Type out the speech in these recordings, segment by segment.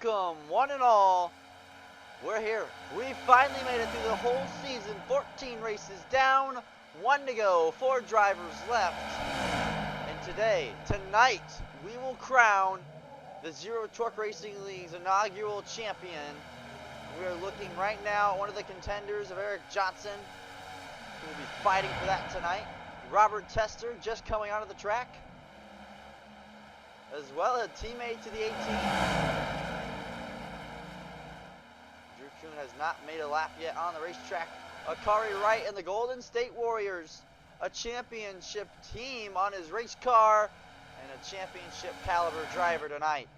welcome, one and all. We're here. We finally made it through the whole season. 14 races down, 1 to go, 4 drivers left. And tonight, we will crown the Zero Torque Racing League's inaugural champion. We are looking right now at one of the contenders of Eric Johnson, who will be fighting for that tonight. Robert Tester just coming onto the track, as well as a teammate to the 18. Drew Kuhn has not made a lap yet on the racetrack. Akari Wright and the Golden State Warriors, a championship team on his race car, and a championship caliber driver tonight.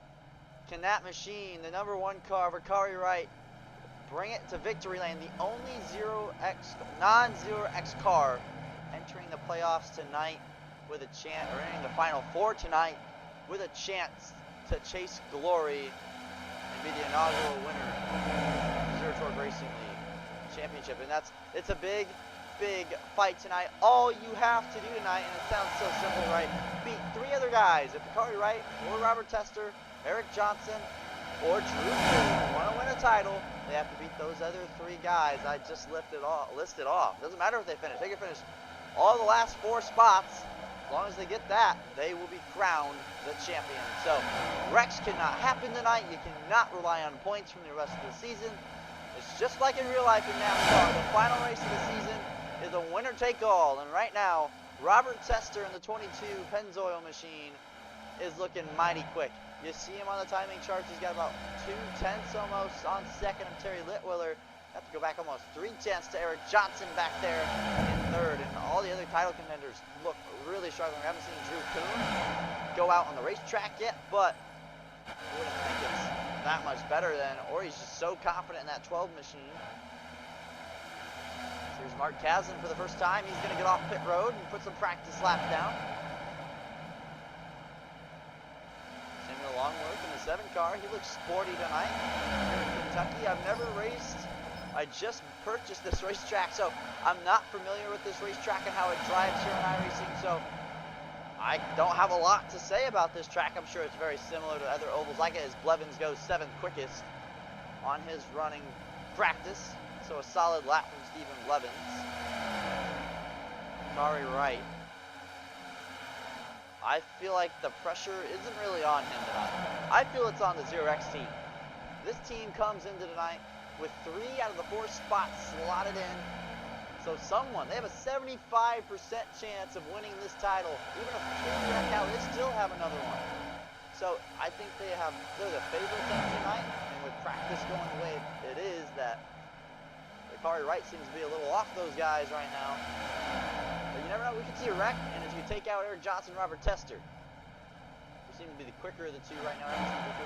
Can that machine, the #1 car of Akari Wright, bring it to victory lane? The only non-Zero X car entering the playoffs tonight with a chance, or entering the Final Four tonight with a chance to chase glory and be the inaugural winner of the Zero Torque Racing League Championship. And it's a big fight tonight. All you have to do tonight, and it sounds so simple, right? Beat 3 other guys. If Akari Wright or Robert Tester, Eric Johnson, or Drew Kuhn want to win a title, they have to beat those other 3 guys I just listed off. Doesn't matter if they finish. They can finish all the last 4 spots. As long as they get that, they will be crowned the champion. So, wrecks cannot happen tonight. You cannot rely on points from the rest of the season. It's just like in real life in NASCAR. The final race of the season is a winner-take-all. And right now, Robert Tester in the 22 Pennzoil machine is looking mighty quick. You see him on the timing charts. He's got about 2/10 almost on second of Terry Litwiller. Have to go back almost 3/10 to Eric Johnson back there in third. And all the other title contenders look really struggling. We haven't seen Drew Kuhn go out on the racetrack yet, but I wouldn't think it's that much better than, or he's just so confident in that 12 machine. So here's Mark Kazin for the first time. He's going to get off pit road and put some practice laps down. Samuel Longworth in the 7 car. He looks sporty tonight here in Kentucky. I've never raced. I just purchased this racetrack, so I'm not familiar with this racetrack and how it drives here in iRacing, so I don't have a lot to say about this track. I'm sure it's very similar to other ovals like it, as Blevins goes 7th quickest on his running practice, so a solid lap from Stephen Blevins. Akari Wright. I feel like the pressure isn't really on him tonight. I feel it's on the Zero X team. This team comes into tonight with 3 out of the 4 spots slotted in. So they have a 75% chance of winning this title. Even if they back out, they still have another one. So I think they're the favorites tonight. And with practice going the way it is, that Akari Wright seems to be a little off those guys right now. But you never know, we could see a wreck. And if you take out Eric Johnson, Robert Tester, who seem to be the quicker of the 2 right now.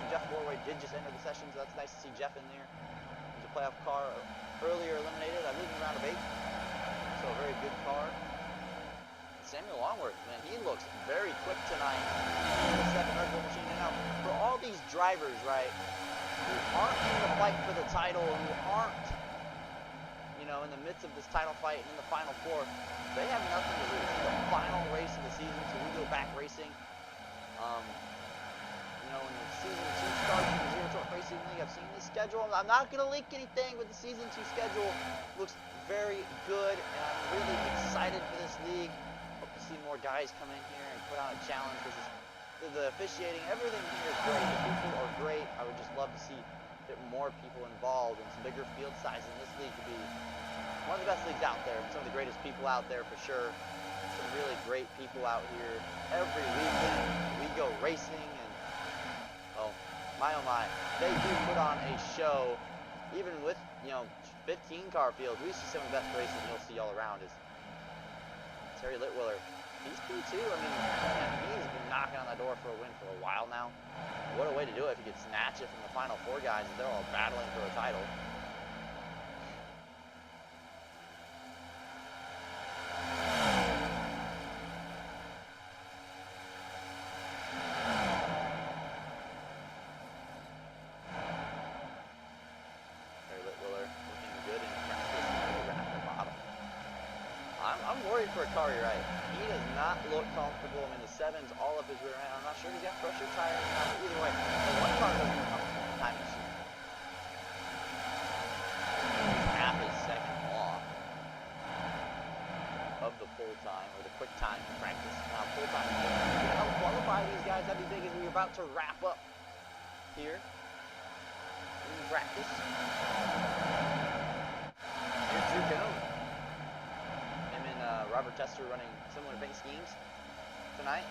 Jeff Warway did just enter the session, so that's nice to see Jeff in there. Playoff car earlier eliminated, I believe in round of 8. So a very good car. Samuel Longworth, man, he looks very quick tonight in the 2nd Red Bull machine. And now, for all these drivers, right, who aren't in the fight for the title, who aren't, in the midst of this title fight and in the Final Four, they have nothing to lose. It's the final race of the season, so we go back racing. When the season 2 starts in the Zero Torque Racing League, I've seen the schedule. I'm not going to leak anything, but the season 2 schedule looks very good, and I'm really excited for this league. Hope to see more guys come in here and put on a challenge, because the officiating, everything here is great. The people are great. I would just love to see a bit more people involved and some bigger field size in this league to be one of the best leagues out there. Some of the greatest people out there for sure. Some really great people out here every weekend. We go racing, and oh my, they do put on a show. Even with 15 car fields, we see some of the best racing you'll see all around. Is Terry Litwiller. He's P2. I mean, he's been knocking on the door for a win for a while now. What a way to do it if you could snatch it from the Final Four guys as they're all battling for a title. I'm worried for Akari Wright. He does not look comfortable. I mean, the 7's all up his rear end. I'm not sure he's got fresher tires. Either way, the 1 car doesn't look comfortable. Timing of the full time, or the quick time practice. Now full time, to help qualify these guys, that'd be big as we're about to wrap up here in practice. Here's Drew Canone. Him and Robert Tester running similar paint schemes tonight.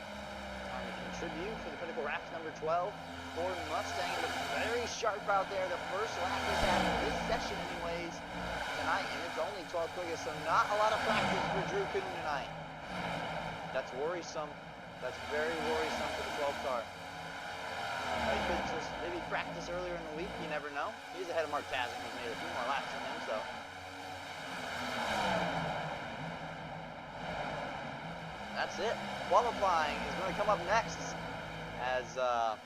Trying to contribute for the Pinnacle Wraps number 12. Ford Mustang looks very sharp out there. The first lap he's had this session anyways tonight, and it's only 12 quickest, so not a lot of practice for Drew Kuhn tonight. That's worrisome. That's very worrisome for the 12 car. He could just maybe practice earlier in the week, you never know. He's ahead of Mark Tazin, who's made a few more laps than him, so. That's it. Qualifying is going to come up next as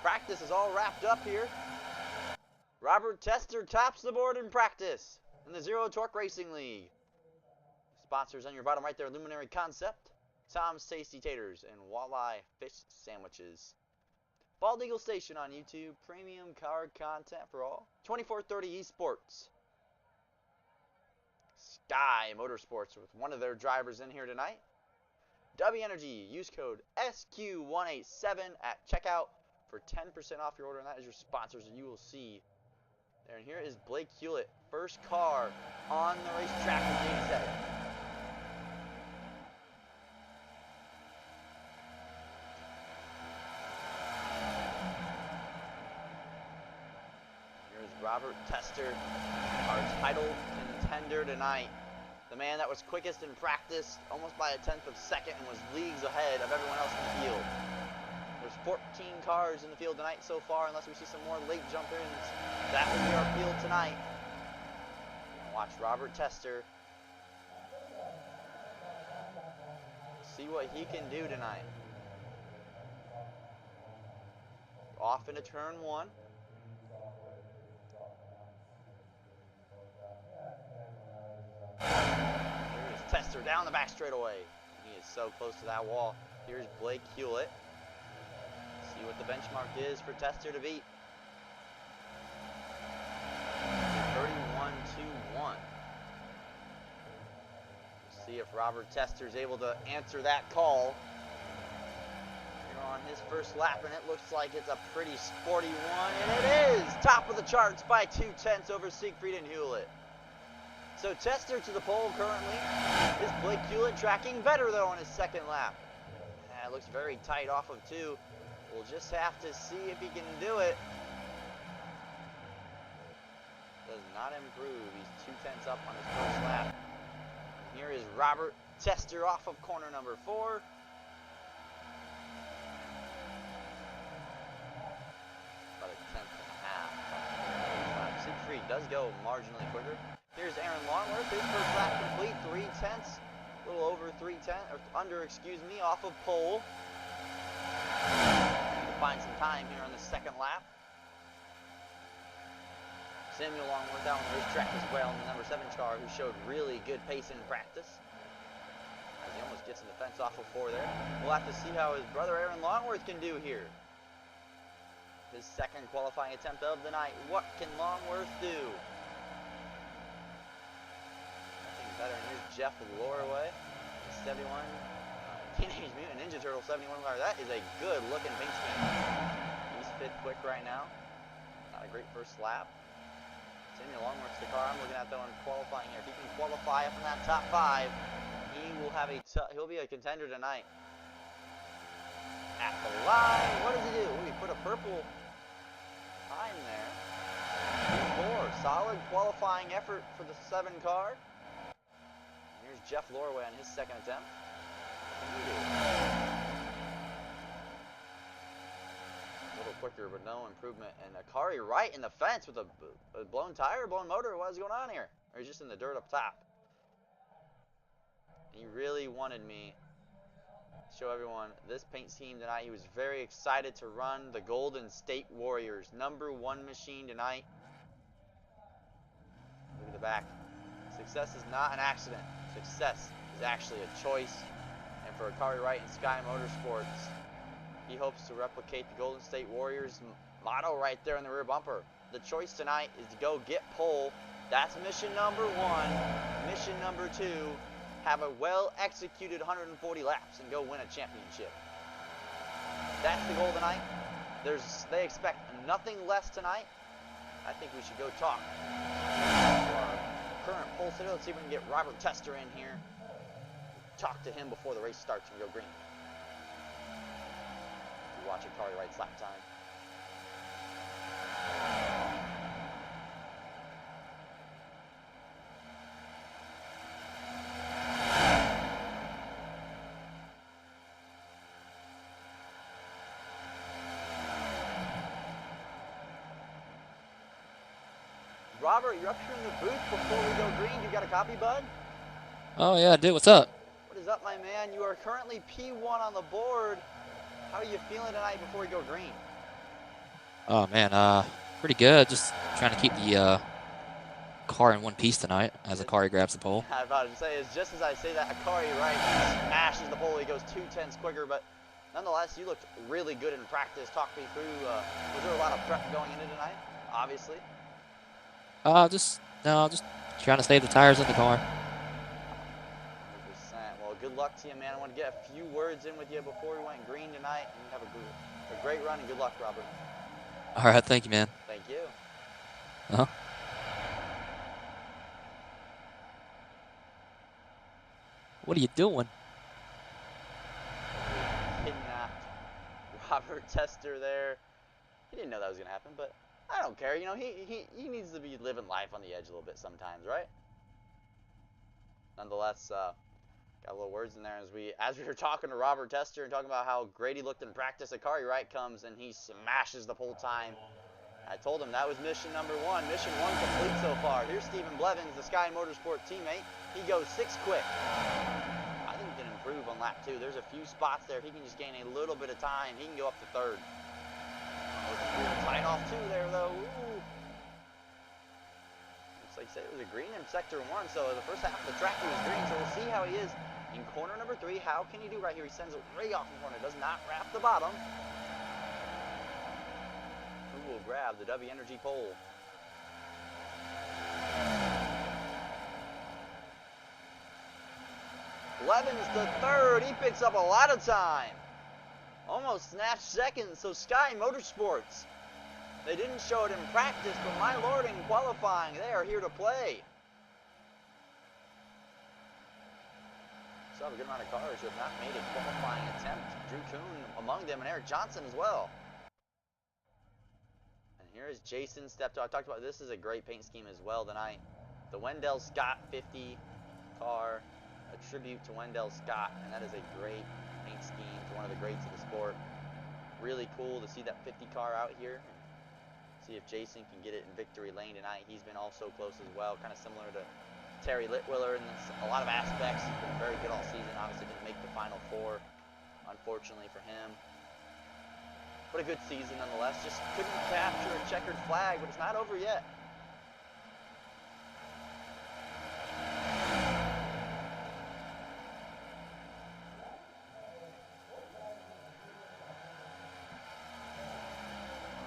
practice is all wrapped up here. Robert Tester tops the board in practice in the Zero Torque Racing League. Sponsors on your bottom right there, Luminary Concept, Tom's Tasty Taters, and Walleye Fish Sandwiches. Bald Eagle Station on YouTube, premium car content for all. 2430 Esports. Sky Motorsports with one of their drivers in here tonight. W Energy, use code SQ187 at checkout for 10% off your order, and that is your sponsors that you will see there. And here is Blake Hewlett, first car on the racetrack with James Head. Here's Robert Tester, our title contender tonight. The man that was quickest in practice, almost by a tenth of a second, and was leagues ahead of everyone else in the field. There's 14 cars in the field tonight so far, unless we see some more late jump-ins. That will be our field tonight. Watch Robert Tester. See what he can do tonight. Off into turn one. Here's Tester down the back straightaway. He is so close to that wall. Here's Blake Hewlett. See what the benchmark is for Tester to beat. 31.21. We'll see if Robert Tester is able to answer that call. Here on his first lap, and it looks like it's a pretty sporty one, and it is! Top of the charts by 2/10 over Siegfried and Hewlett. So Tester to the pole currently. Is Blake Hewlett tracking better though on his second lap? It looks very tight off of 2. We'll just have to see if he can do it. Does not improve. He's 2/10 up on his first lap. And here is Robert Tester off of corner number 4. About a tenth and a half. Siegfried does go marginally quicker. Here's Aaron Longworth, his first lap complete, 3/10, a little over 3/10, or under, excuse me, off of pole. Need to find some time here on the second lap. Samuel Longworth out on the racetrack as well in the number 7 car, who showed really good pace in practice. As he almost gets in the fence off of 4 there. We'll have to see how his brother Aaron Longworth can do here. His second qualifying attempt of the night. What can Longworth do? Better. And here's Jeff Lorway, 71, Teenage Mutant Ninja Turtle 71 car. That is a good looking paint scheme. He's 5th quick right now. Not a great first lap. Samuel Longworth's the car I'm looking at though in qualifying here. If he can qualify up in that top 5, he will have he'll be a contender tonight. At the line, what does he do? Ooh, he put a purple time there. 4. Solid qualifying effort for the 7 car. Here's Jeff Lorway on his second attempt. A little quicker, but no improvement. And Akari right in the fence with a blown tire, blown motor. What is going on here? Or he's just in the dirt up top. He really wanted me to show everyone this paint scheme tonight. He was very excited to run the Golden State Warriors. Number 1 machine tonight. Look at the back. Success is not an accident. Success is actually a choice. And for Akari Wright and Sky Motorsports, he hopes to replicate the Golden State Warriors motto right there in the rear bumper. The choice tonight is to go get pole. That's mission number 1. Mission number 2 have a well-executed 140 laps and go win a championship. That's the goal tonight. They expect nothing less tonight. I think we should go talk to our current pole sitter. Let's see if we can get Robert Tester in here. Talk to him before the race starts and go green. We're watching Kari Wright's lap time. Robert, you're up here in the booth before we go green. You got a copy, bud? Oh, yeah, I do. What's up? What is up, my man? You are currently P1 on the board. How are you feeling tonight before we go green? Oh, man, pretty good. Just trying to keep the car in one piece tonight as Akari grabs the pole. I was about to say, it's just as I say that, Akari Wright smashes the pole. He goes 2/10 quicker, but nonetheless, you looked really good in practice. Talk me through, was there a lot of prep going into tonight, obviously? Just trying to save the tires in the car. 100%. Well, good luck to you, man. I want to get a few words in with you before we went green tonight. And have a great run and good luck, Robert. All right, thank you, man. Thank you. Uh-huh. What are you doing? Kidnapped Robert Tester there. He didn't know that was going to happen, but I don't care. You know, he needs to be living life on the edge a little bit sometimes, right? Nonetheless, got a little words in there as we were talking to Robert Tester and talking about how great he looked in practice. Akari Wright comes and he smashes the pole time. I told him that was mission number 1. Mission 1 complete so far. Here's Stephen Blevins, the Sky Motorsport teammate. He goes 6 quick. I think he can improve on lap 2. There's a few spots there. If he can just gain a little bit of time, he can go up to 3rd. Tight off 2 there, though. Ooh. Looks like it was a green in sector 1, so the first half of the track he was green, so we'll see how he is in corner number 3. How can he do right here? He sends it way off in corner. Does not wrap the bottom. Who will grab the W Energy pole? Blevins to 3rd. He picks up a lot of time. Almost snatched 2nd. So Sky Motorsports, they didn't show it in practice, but my lord, in qualifying, they are here to play. So have a good amount of cars who have not made a qualifying attempt. Drew Kuhn among them, and Eric Johnson as well. And here is Jason Steptoe. I talked about this is a great paint scheme as well tonight. The Wendell Scott 50 car, a tribute to Wendell Scott, and that is a great paint scheme to one of the greats of the sport. Really cool to see that 50 car out here. See if Jason can get it in victory lane tonight. He's been also close as well, kind of similar to Terry Litwiller in a lot of aspects. He's been very good all season. Obviously didn't make the Final Four, unfortunately for him. But a good season nonetheless. Just couldn't capture a checkered flag, but it's not over yet.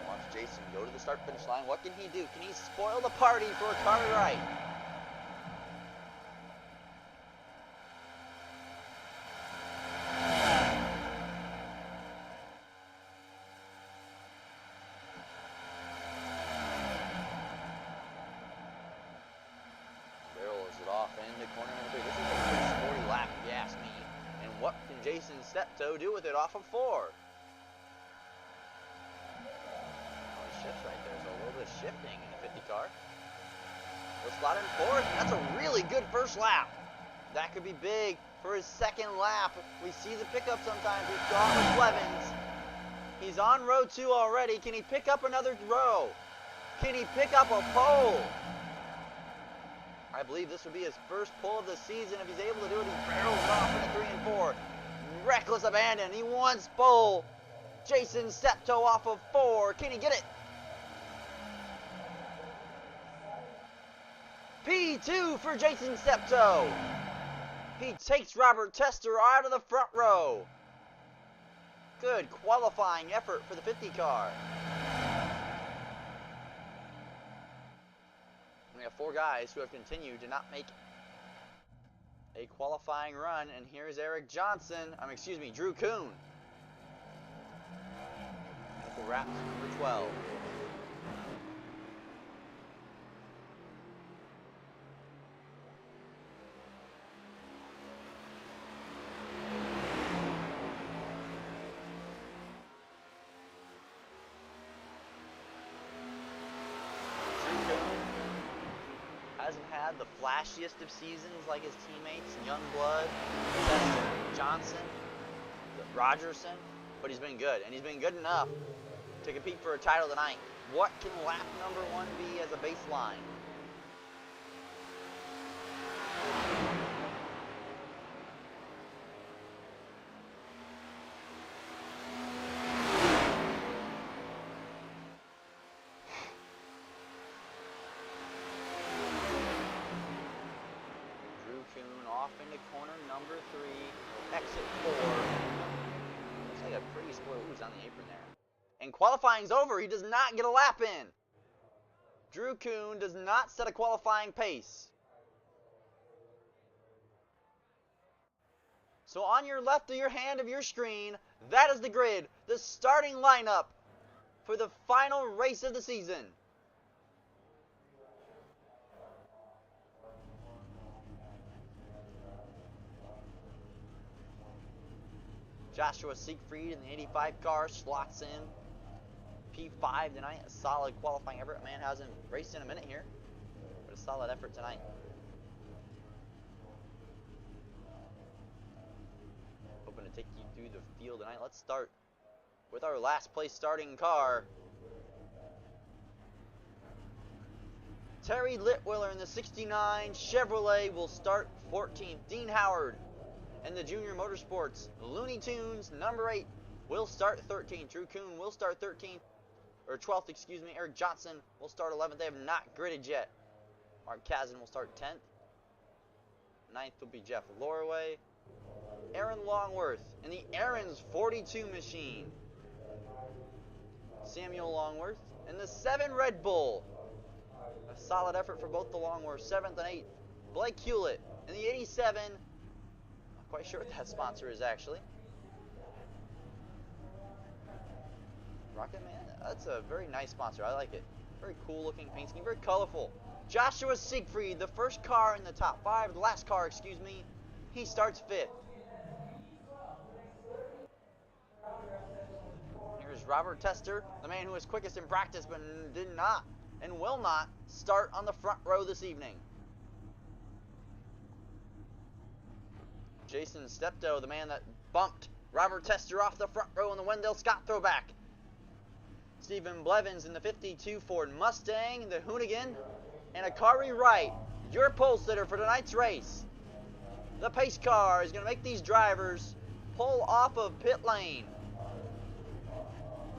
Watch Jason go to the start-finish line. What can he do? Can he spoil the party for Akari Wright? Jason Steptoe do with it off of 4. Oh, he shifts right there, so a little bit of shifting in the 50 car. He'll slot in 4th. That's a really good first lap. That could be big for his 2nd lap. We see the pickup sometimes. We saw it with Blevins. He's on row 2 already. Can he pick up another row? Can he pick up a pole? I believe this would be his first pole of the season. If he's able to do it, he barrels off into 3 and 4. Reckless abandon. He wants pole. Jason Steptoe off of 4. Can he get it? P2 for Jason Steptoe. He takes Robert Tester out of the front row. Good qualifying effort for the 50 car. We have 4 guys who have continued to not make a qualifying run, and here's Eric Johnson, excuse me, Drew Kuhn. Local wrap number 12. Hasn't had the flashiest of seasons like his teammates, Youngblood, Johnson, Rogerson, but he's been good, and he's been good enough to compete for a title tonight. What can lap number 1 be as a baseline? Off into corner number 3, exit 4. Looks like a pretty split. Ooh, he's on the apron there. And qualifying's over. He does not get a lap in. Drew Kuhn does not set a qualifying pace. So on your left of your hand of your screen, that is the grid, the starting lineup for the final race of the season. Joshua Siegfried in the 85 car slots in P5 tonight. A solid qualifying effort. Man hasn't raced in a minute here, but a solid effort tonight. Hoping to take you through the field tonight. Let's start with our last place starting car. Terry Litwiller in the 69 Chevrolet will start 14th. Dean Howard and the Junior Motorsports Looney Tunes number 8 will start 13th. Drew Kuhn will start 13th, or 12th, excuse me. Eric Johnson will start 11th. They have not gridded yet. Mark Kazin will start 10th. 9th will be Jeff Lorway. Aaron Longworth in the Aaron's 42 machine. Samuel Longworth in the 7 Red Bull. A solid effort for both the Longworth, 7th and 8th. Blake Hewlett in the 87. Quite sure what that sponsor is actually. Rocket Man, that's a very nice sponsor. I like it. Very cool looking paint scheme, very colorful. Joshua Siegfried, the first car in the top 5, the last car, excuse me, he starts 5th. Here's Robert Tester, the man who was quickest in practice but did not and will not start on the front row this evening. Jason Steptoe, the man that bumped Robert Tester off the front row in the Wendell Scott throwback. Stephen Blevins in the 52 Ford Mustang, the Hoonigan, and Akari Wright, your pole sitter for tonight's race. The pace car is going to make these drivers pull off of pit lane.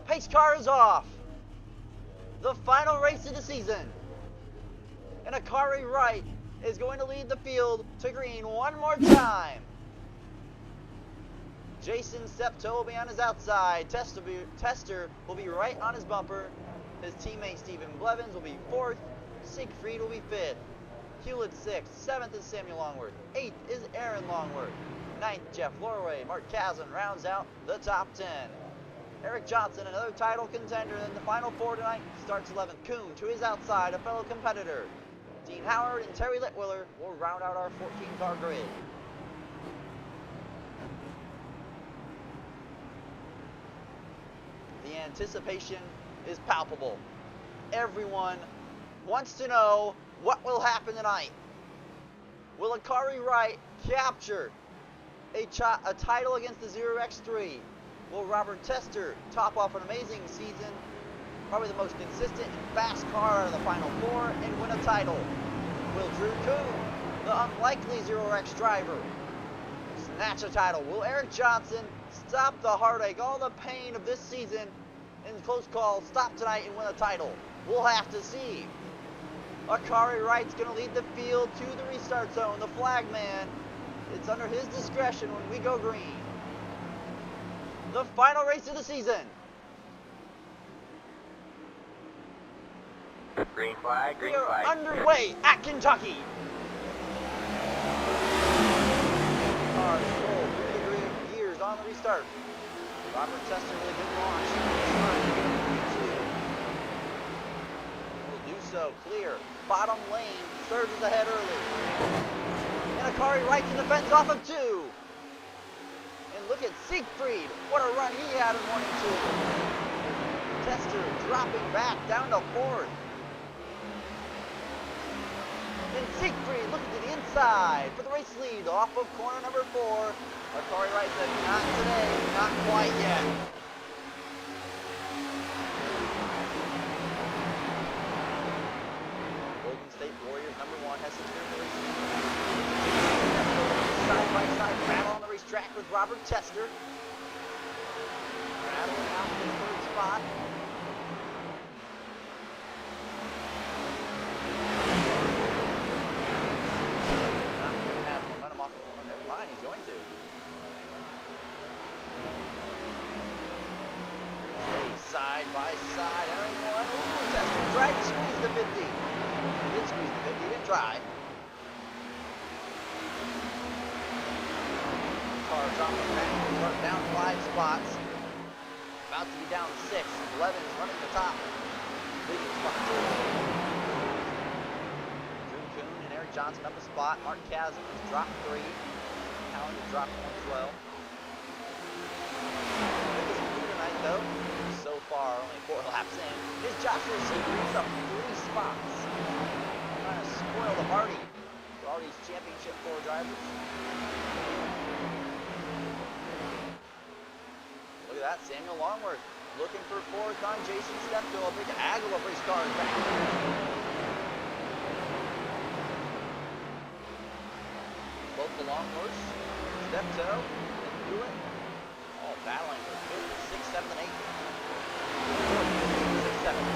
Pace car is off. The final race of the season. And Akari Wright is going to lead the field to green one more time. Jason Steptoe will be on his outside. Tester will be right on his bumper. His teammate Stephen Blevins will be 4th. Siegfried will be 5th. Hewlett 6th. 7th is Samuel Longworth. 8th is Aaron Longworth. 9th, Jeff Lorway. Mark Kazin rounds out the top 10. Eric Johnson, another title contender in the final 4 tonight, starts 11th. Kuhn to his outside, a fellow competitor. Dean Howard and Terry Litwiller will round out our 14-car grid. The anticipation is palpable. Everyone wants to know what will happen tonight. Will Akari Wright capture a title against the 0x3? Will Robert Tester top off an amazing season, probably the most consistent and fast car out of the final 4, and win a title? Will Drew Kuhn, the unlikely 0x driver, snatch a title? Will Eric Johnson stop the heartache, all the pain of this season in close call, stop tonight and win a title? We'll have to see. Akari Wright's going to lead the field to the restart zone. The flag man, it's under his discretion when we go green. The final race of the season. Green flag, green We are flag. underway at Kentucky. cars roll through the gears on the restart. Robert Tester with a good launch. Will do so. Clear. Bottom lane. Surges ahead early. And Akari right to the fence off of 2. And look at Siegfried. What a run he had in 1 and 2. Tester dropping back down to 4th. And Siegfried looking to the inside for the race lead off of corner number 4. Akari Wright said, not today, not quite yet. Golden State Warriors number 1 has secured the race lead. Side by side battle on the racetrack with Robert Tester. Battling out for the 3rd spot. He's going to. Side by side. Ooh, Tester tried to squeeze the 50. He did squeeze the 50. He didn't try. Car dropping back. Down 5 spots. About to be down 6. Levin's running the top. Leading spot 2. Drew Kuhn and Eric Johnson up a spot. Mark Chasm has dropped 3. Allen has dropped 1 as well. Biggest leader tonight though, so far only 4 laps in, is Joshua Siegfried up 3 spots. Trying to spoil the party for all these championship 4 drivers. Look at that, Samuel Longworth looking for 4th on Jason Steptoe. A big haggle of race cars back there. Both the Longworths, Steptoe, and Hewitt, all battling for 5th, 6th, 7th, and 8th. 6th, 7th.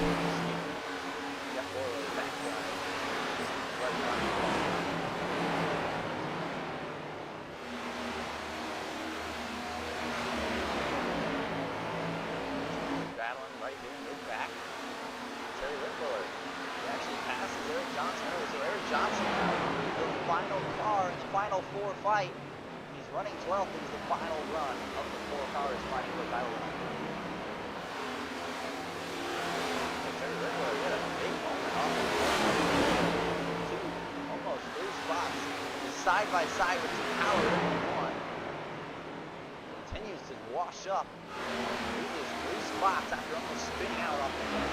Jeff Borley back there. Battling right here in mid-back. Terry Whitmiller. He actually passes Eric Johnson early, so Eric Johnson now the final car in the final 4 fight. He's running 12th. It was the final run of the 4 cars fighting for title run. Terry Whitmiller hit a big moment off the 2, almost 3 spots. He's side by side with Tim Howard in 1. Continues to wash up. Loses 3 spots after almost spinning out off the finish.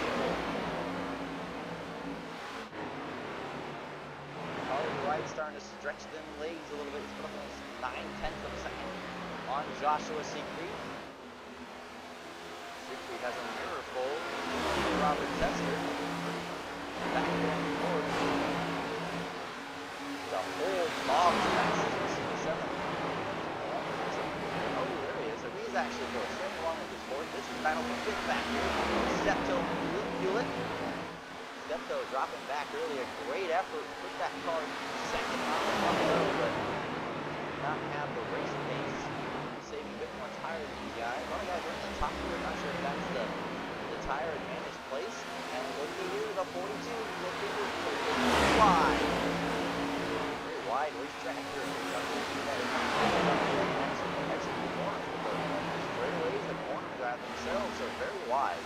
Right, starting to stretch them legs a little bit. He's put up almost 9/10 of a second on Joshua Siegfried. Siegfried has a mirror full for Robert Tester. Back going forward. The whole dog pass is 7. Oh, there he is. So he's actually going straight along with his 4th. This is battle for 5th back here. Steptoe Hewlett. Steptoe dropping back early, a great effort to put that car 2nd on the front row, but not have the race pace, saving a bit more tire than these guys. A lot of guys are in the top here, not sure if that's the tire advantage place. And looking here, the 42, looking wide. Very wide racetrack here. Actually, the corners with the straightaways, the corners themselves are very wide.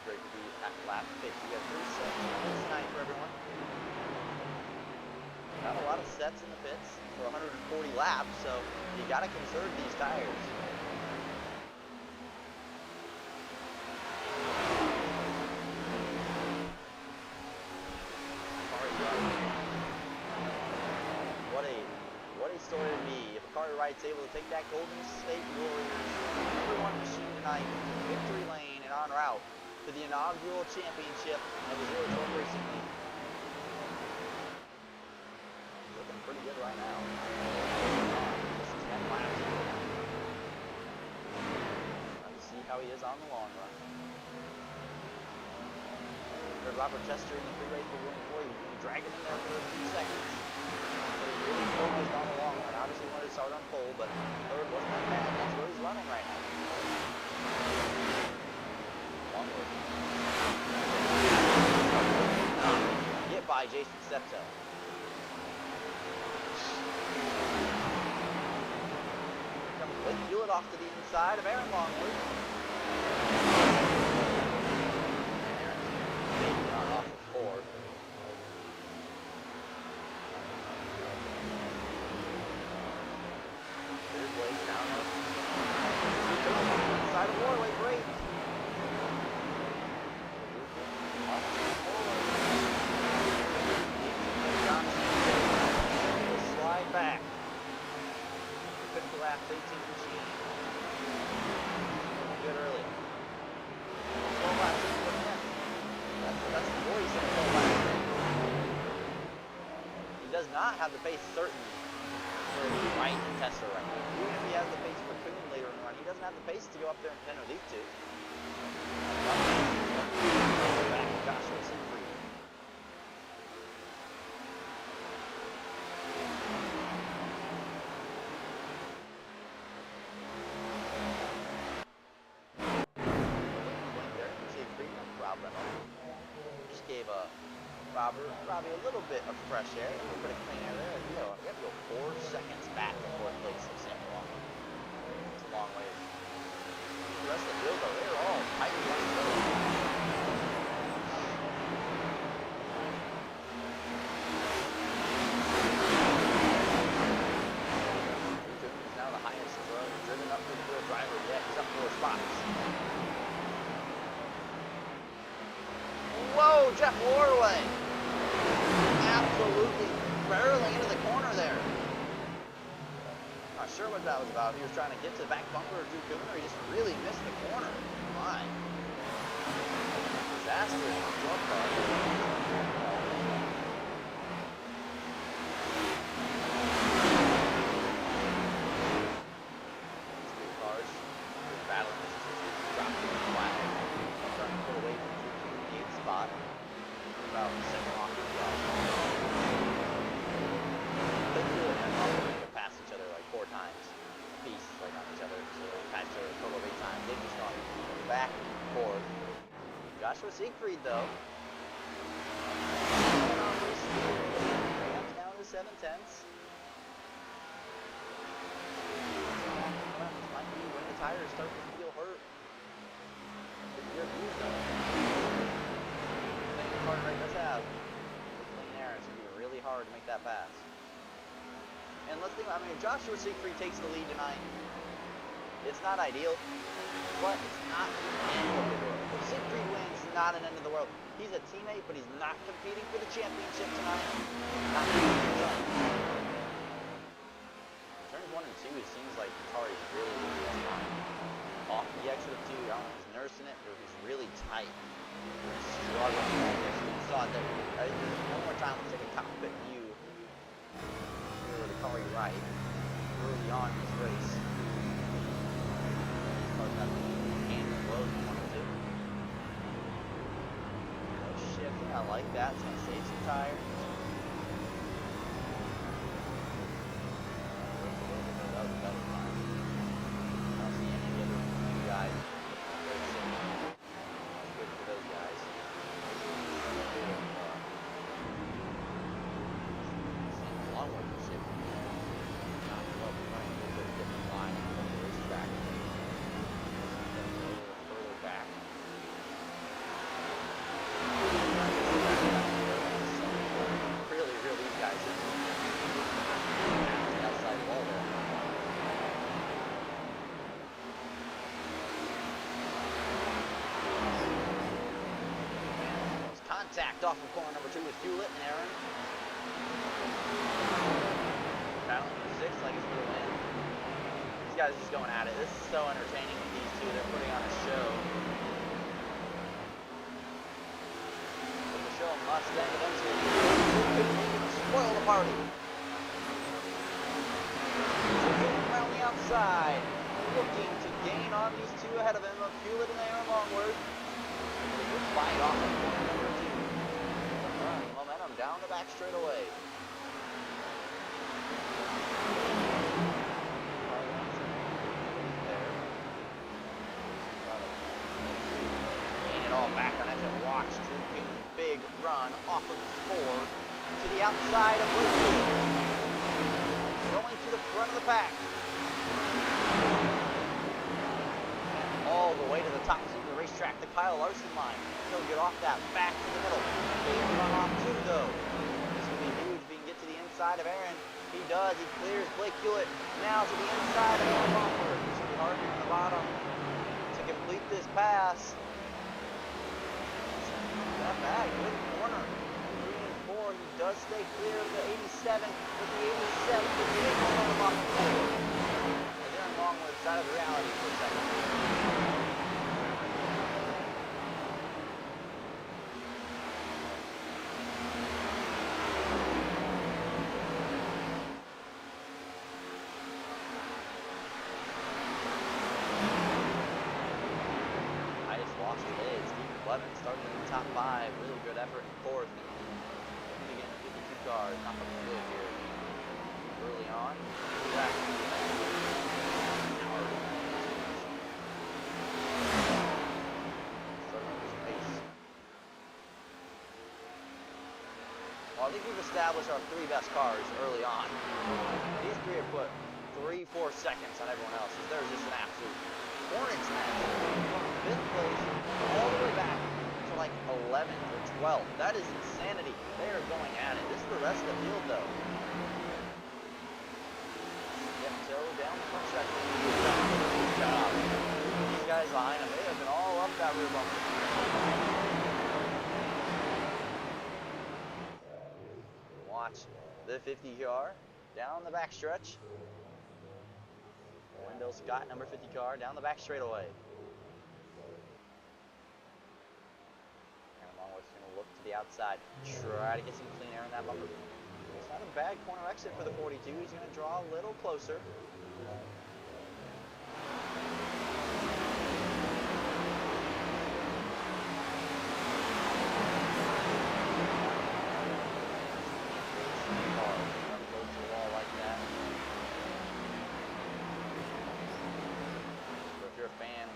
Break will be at lap 50. We got 3 sets tonight for everyone. Not a lot of sets in the pits for 140 laps, so you got to conserve these tires. What a story to be. If Akari Wright's able to take that Golden State Warriors #1 machine tonight, victory lane and en route to the inaugural championship of the Zero Torque Racing League. is on the long run. Heard Robert Chester in the pre-race for William Floyd. He dragged him in there for a few seconds. But he really focused on the long run. Obviously wanted to start on pole, but third wasn't that bad. That's where he's running right now. Long way. Get by Jason Steptoe. Blake Hewlett off to the inside of Aaron Longwood. Maybe not off of four. There's Blake down up. Inside of Warway, great. Johnson will slide back. Lap 18 machine. Good early. 12 laps. That's the voice in 12 laps. He does not have the pace certainly for Wright and Tesla right now. Even if he has the pace for Kuhn later in the run, he doesn't have the pace to go up there and contend with these two. Back to Joshua Siegfried. Just gave Robbie a little bit of fresh air, a little bit of clean air there. We have to go 4 seconds back to fourth place of Sam Long. It's a long way. The rest of the field, though, they're all tightly on the road. Is now the highest driven up to the field driver yet. He's up 4 spots. Whoa, Jeff Warway! Absolutely barreling into the corner there. Not sure what that was about. He was trying to get to the back bumper of Drew Kuhn, or he just really missed the corner. My. Disaster in the club car. These big cars, they're battling this dropping the flag. Starting to pull away from Drew Kuhn in the 8th spot. About second off the job. They really have to pass each other like 4 times a piece, like on each other. So they passed each other a total of 8 times. They've just gone back and forth. Joshua Siegfried, though, down to 7/10. Might be when the tires start to feel hurt. Good views, though. Hard right does have clean air. It's going to be really hard to make that pass. And let's think, I mean, if Joshua Siegfried takes the lead tonight, it's not ideal, but it's not the end of the world. If Siegfried wins, it's not an end of the world. He's a teammate, but he's not competing for the championship tonight. Not Turns 1 and 2, it seems like Atari's really off the exit of 2. I don't know if he's nursing it or if he's really tight. Struggling. We saw that. One more time, let's take a cockpit view. Here with the car right. Early on in this race. Car's got the hand in the lows in 1 and 2. No shifting. I like that. It's going to save some tires. That was better time. I don't see any other guys. Good for those guys. Long way for shift. Not well, we're running a little bit different line on the racetrack. A little further back. Really reel these guys in. The outside wall there. Contact off of corner number 2 with Hewlett and Aaron. Battling for 6 like it's for the win. These guys are just going at it. This is so entertaining with these two. They're putting on a show. But the show must end eventually. Spoil the party. Around the outside, looking to gain on these two ahead of him, Hewlett and Aaron Longworth. Good fight off of corner number 2. Momentum down the back straightaway. Gain it all back on exit. Watch Drew big run off of 4 to the outside of Woodley. Going to the front of the pack. All the way to the top seat of the racetrack, the Kyle Larson line. He'll get off that back to the middle. Big run off 2 though. This will be huge if he can get to the inside of Aaron. He does. He clears Blake Hewlett. Now to the inside of Aaron Longford. This will be hard from the bottom to complete this pass. Not bad. Good corner. 3 and 4. He does stay clear of the 87. With the 87, the big one off 4. As Aaron Longford's out of reality for a second. Starting in the top 5, really good effort in 4th. And again, 52 cars, not looking good here. Early on, well, I think we've established our 3 best cars early on. These 3 have put 3-4 seconds on everyone else's. There's just an absolute hornet's match from 5th place all the way back to like 11th or 12th. That is insanity. They are going at it. This is the rest of the field though. Yep, so down the front stretch. Good job. These guys behind him, they have been all up that rear bumper. Watch the 50 car down the back stretch. Wendell Scott, number 50 car, down the back straightaway. Aaron Longworth's going to look to the outside, try to get some clean air in that bumper. It's not a bad corner exit for the 42. He's going to draw a little closer.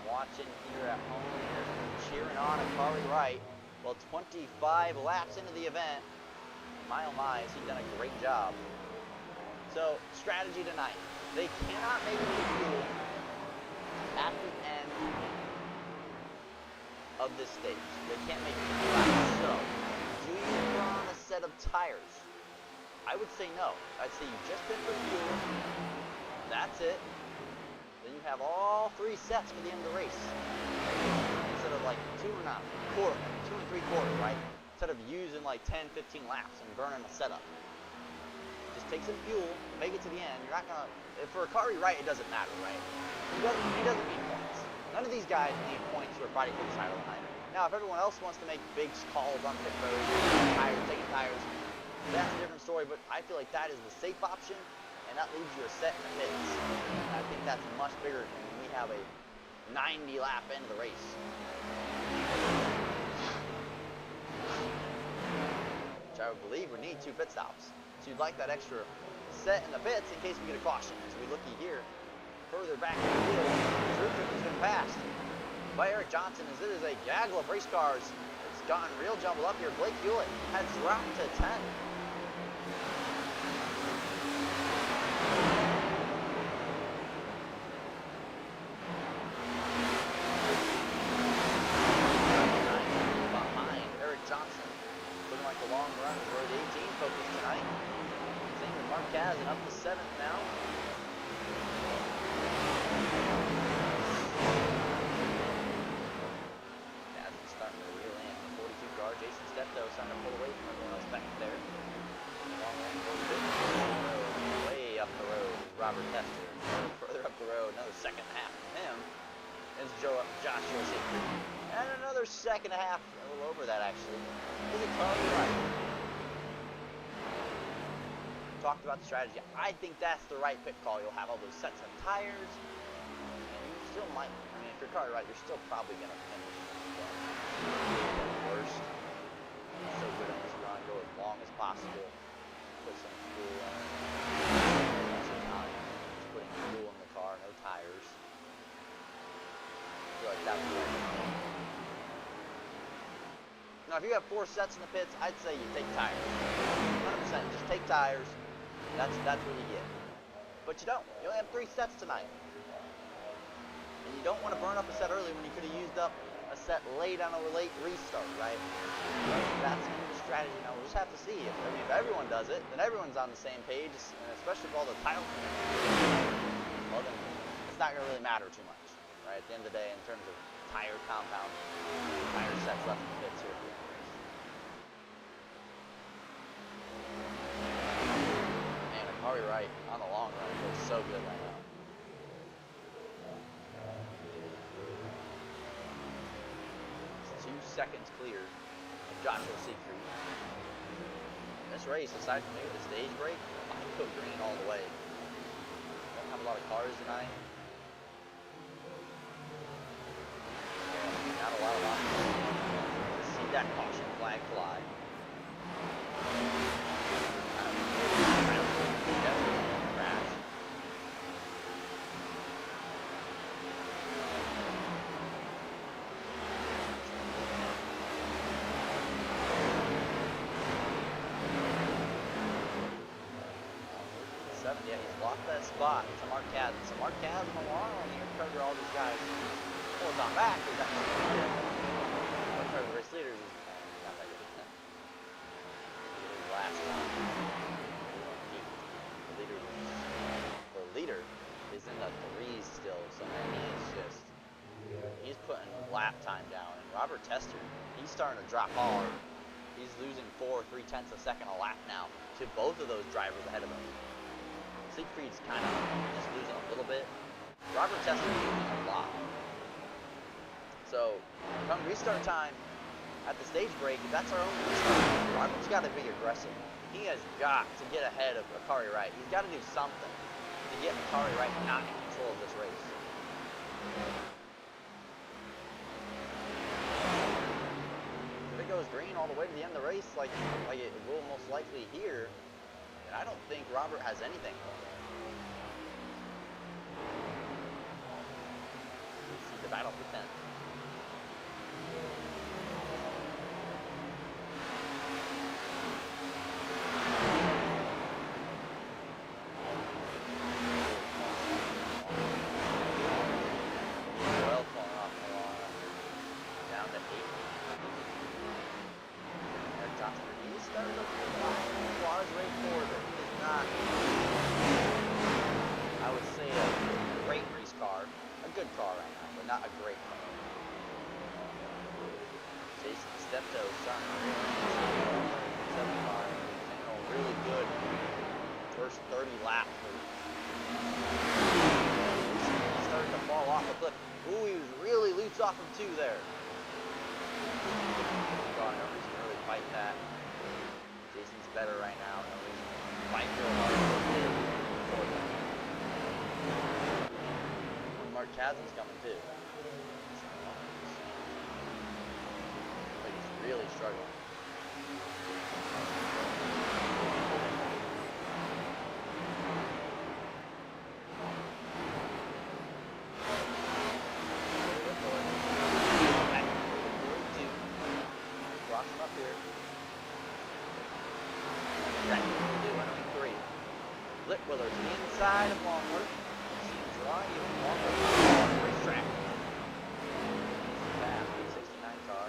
Watching here at home, cheering on Akari Wright. Well, 25 laps into the event. My oh my, has he done a great job. So, strategy tonight. They cannot make it fuel at the end of this stage. They can't make it laps. So, do you run a set of tires? I would say no. I'd say you just pit for fuel. That's it. Then you have all 3 sets for the end of the race. Instead of like 2 and 3/4, right? Instead of using like 10, 15 laps and burning a setup. Just take some fuel, make it to the end. You're not gonna, for Akari Wright, it doesn't matter, right? He doesn't need points. None of these guys need points who are fighting for the title line. Now, if everyone else wants to make big calls on pit road, taking tires, that's a different story, but I feel like that is the safe option. And that leaves you a set in the pits. And I think that's much bigger than when we have a 90 lap end of the race. Which I would believe would need 2 pit stops. So you'd like that extra set in the pits in case we get a caution. As we looky here, further back in the field, Drew has been passed by Eric Johnson as it is a gaggle of race cars. It's gotten real jumbled up here. Blake Hewlett has dropped to 10. Long run for the 18 focus tonight. Same with Mark Kazan up to 7th now. Kazan's starting to reel in. The 42 car, Jason Steptoe starting to pull away from everyone else back there. Long run for the way up the road. Robert Tester. Further up the road, another second and a half from him is Joshua Siegfried. And another second and a half, a little over that actually. Is it Akari Wright? Talked about the strategy. I think that's the right pit call. You'll have all those sets of tires, and you still might, I mean, if you're Carter right, you're still probably going to finish. Worst. So good on this run. Go as long as possible. Put some fuel in it. Actually not. Just putting fuel in the car, no tires. I feel like that would be Now, if you have 4 sets in the pits, I'd say you take tires. 100%. Just take tires. That's what you get. But you don't. You only have 3 sets tonight. And you don't want to burn up a set early when you could have used up a set late on a late restart, right? That's going to be the strategy. Now, we'll just have to see. If everyone does it, then everyone's on the same page, and especially if all the title well, then it's not going to really matter too much, right? At the end of the day, in terms of tire compound, tire sets left in the pits here. Man, Akari Wright on the long run looks so good right now. It's 2 seconds clear of Joshua Siegfried. This race, aside from maybe the stage break, I put green all the way. Don't have a lot of cars tonight. Not a lot of options. See that caution flag fly. Crash. Yeah, he's lost that spot to Mark Cadden. So Mark Cadden along here cover all these guys. Pulls on back. He's actually the race leader. He's not that good. Last time. The leader is in the 3s still. So he's putting lap time down. And Robert Tester, he's starting to drop hard. He's losing 4.3 a second a lap now to both of those drivers ahead of him. Siegfried's kind of just losing a little bit. Robert Tesla's losing a lot. So, come restart time at the stage break, if that's our own restart, Robert's got to be aggressive. He has got to get ahead of Akari Wright. He's got to do something to get Akari Wright not in control of this race. If it goes green all the way to the end of the race, like it will most likely here, and I don't think Robert has anything. See the battle for 10th. Well, falling off the wall. Down to 8. Eric Johnson, he started up here. Quads right forward, but he is not, I would say, a great race car. A good car right now, but not a great car. Jason Steptoe starting to 75. Really good first 30 laps. He started to fall off the cliff. Ooh, he was really loose off of 2 there. God, no reason to really fight that. Jason's better right now. No reason to fight real hard. Mark Chasm's coming too. But he's really struggling. Crossing up here. Litwiller to the inside of Longworth. Draw even longer on the racetrack. Fast, 69 car.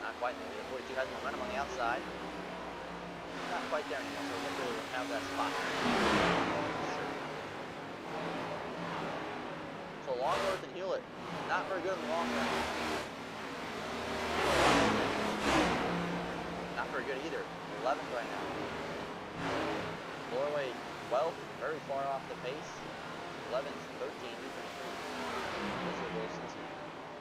Not quite, maybe the 42 has momentum on the outside. Not quite there anymore, so Litwiller will have that spot. So Longworth and Hewlett, not very good in the long run. Not very good either. 11th right now. Norway 12th, very far off the pace. 11th, 13th. Richard Wilson's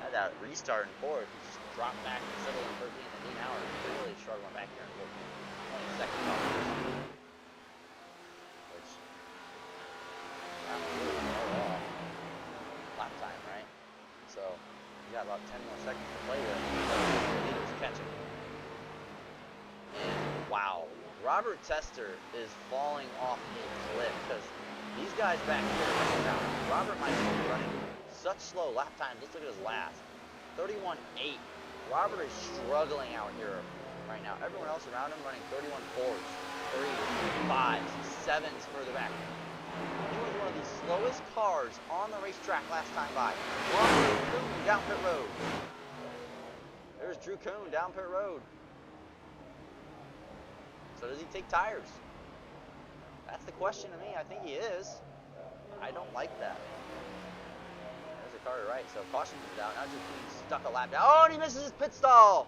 had that restart in 4th. He just dropped back and settled in 13th and Dean Howard really struggling back here in 14th. 22nd off. Which, not really far off. about 10 more seconds to play with. Leaders catching. And wow, Robert Tester is falling off a cliff because these guys back here right now, Robert might be running such slow lap times. Let's look at his last. 31.8. Robert is struggling out here right now. Everyone else around him running 31.4s, 3s, 5s, 7s further back. He was one of the slowest cars on the racetrack last time by. Drew Coon down pit road. There's Drew Coon down pit road. So does he take tires? That's the question to me. I think he is. I don't like that. There's a car to right, so caution comes out. Now Drew Coon stuck a lap down. Oh, and he misses his pit stall.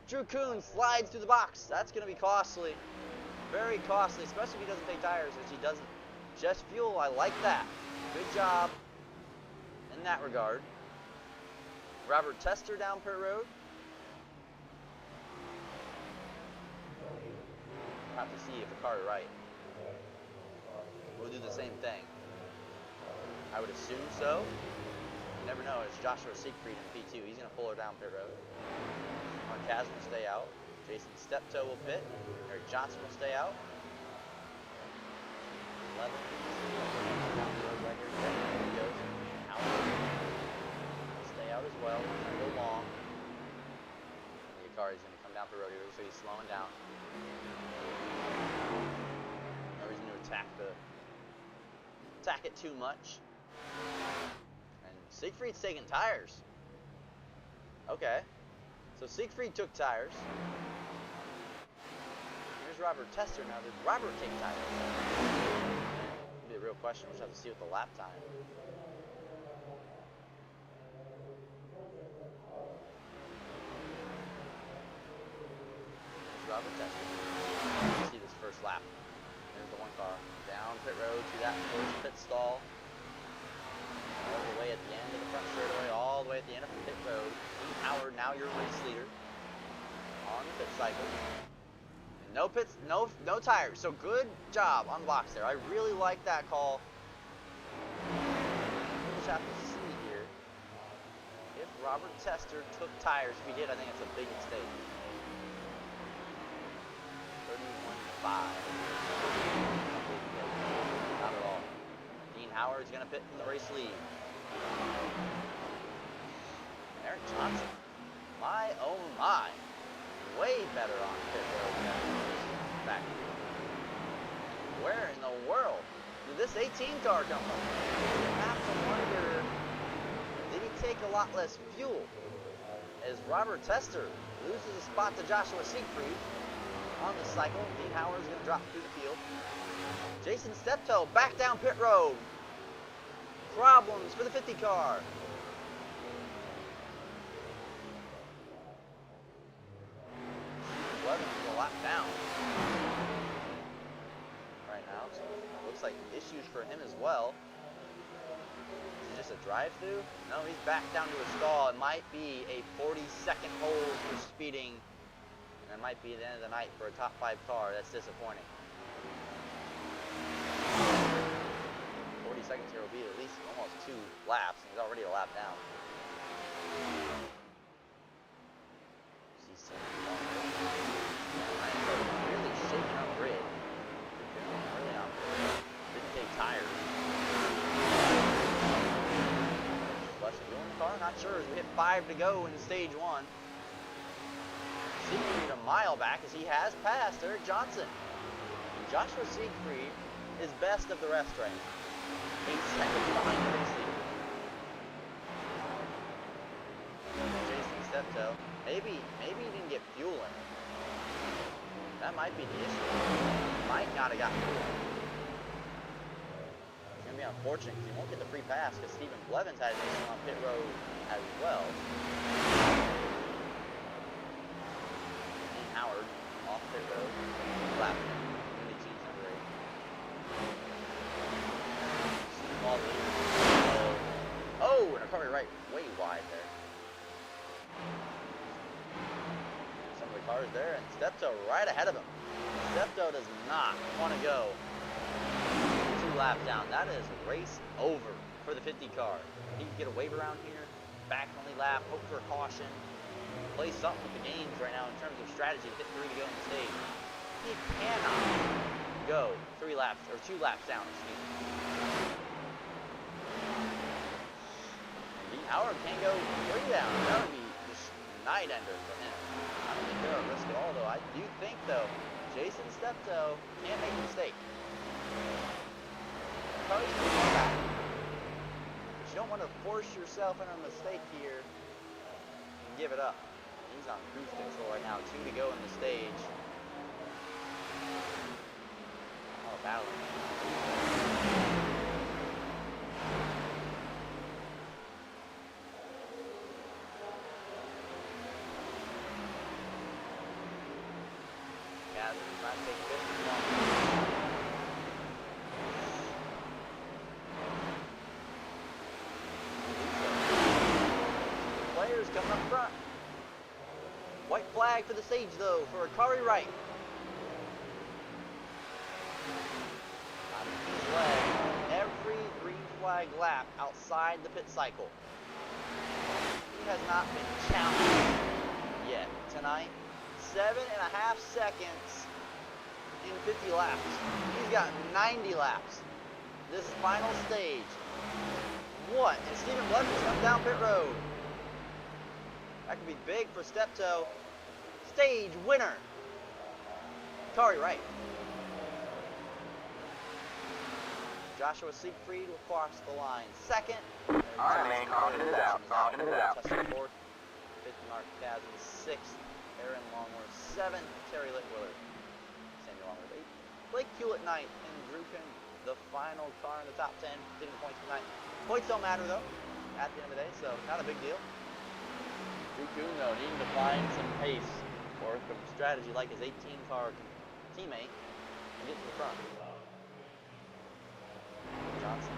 Drew Coon slides through the box. That's going to be costly. Very costly, especially if he doesn't take tires, which he doesn't. Just fuel, I like that. Good job in that regard. Robert Tester down pit road. We'll have to see if the car is right. We'll do the same thing. I would assume so. You never know. It's Joshua Siegfried in P2. He's going to pull her down pit road. Mark Kaz will stay out. Jason Steptoe will pit. Eric Johnson will stay out. 11. Down the road right here. There he goes. Out. Stay out as well. He's going to go long. And the Akari's going to come down pit road here, so he's slowing down. No reason to attack it too much. And Siegfried's taking tires. Okay. So Siegfried took tires. Here's Robert Tester now. Did Robert take tires? That'll be a real question. We'll just have to see with the lap time. Here's Robert Tester. Let's see this first lap. There's the one car. Down pit road to that first pit stall. All the way at the end of the front straightaway, all the way at the end of the pit road. Dean Howard, now your race leader. On the pit cycle. And no pits, no tires. So good job on the box there. I really like that call. We'll just have to see here if Robert Tester took tires. If he did, I think it's a big mistake. 31.5. Not at all. Dean Howard's going to pit for the race lead. Eric Johnson. My, oh my. Way better on pit road than back here. Where in the world did this 18 car come from? You have to wonder, did he take a lot less fuel? As Robert Tester loses a spot to Joshua Siegfried on the cycle. Dean Howard's going to drop through the field. Jason Steptoe back down pit road. Problems for the 50 car. Is a lap down right now. So looks like issues for him as well. Is it just a drive-through? No, he's back down to a stall. It might be a 40-second hold for speeding. And it might be the end of the night for a top 5 car. That's disappointing. 40 seconds here will be at least almost 2 laps. He's already a lap down. Really shaking up grid. Really not good. Didn't take tires. Flush fuel in the car? Not sure as we hit 5 to go in stage 1. Siegfried a mile back as he has passed Eric Johnson. And Joshua Siegfried is best of the rest right now. 8 seconds behind the race leader. Jason Steptoe. Maybe he didn't get fuel in it. That might be the issue. Might not have got fuel. It's going to be unfortunate because he won't get the free pass because Stephen Blevins had an issue on pit road as well. Dean Howard off pit road. Lap. They change number 8. Small lead. Oh, and a car right way wide there. Some of the cars there, and Steptoe right ahead of him. Steptoe does not want to go 2 laps down. That is race over for the 50 car. He can get a wave around here. back on the lap, hope for a caution. Play something with the games right now in terms of strategy to hit 3 to go in the stage. He cannot go 3 laps, or 2 laps down, excuse me. And Dean Howard can't go 3 down. That would be just night ender for him. I don't think they're at risk at all, though. I do think, though, Jason Steptoe can't make a mistake. Probably should come back. But you don't want to force yourself into a mistake here and give it up. He's on cruise control right now. 2 to go in the stage. Oh, battling. Gazin trying to take 51. Players coming up front. White flag for the stage, though, for Akari Wright. He's led every green flag lap outside the pit cycle. He has not been challenged yet tonight. 7.5 seconds in 50 laps. He's got 90 laps. This final stage. What? And Stephen Blevins comes down pit road. That could be big for Steptoe. Stage winner, Akari Wright. Joshua Siegfried will cross the line. Second. All right, man, calling it out. Testing fourth. Fifth, Mark Kazin. Sixth, Aaron Longworth. Seventh, Terry Litwiller. Samuel Longworth. Eighth, Blake Hewlett ninth. And Drew Kuhn, the final car in the top 10, getting the points tonight. Points don't matter, though, at the end of the day, so not a big deal. Drew Kuhn, though, needing to find some pace or some strategy like his 18-car teammate and get to the front. Johnson.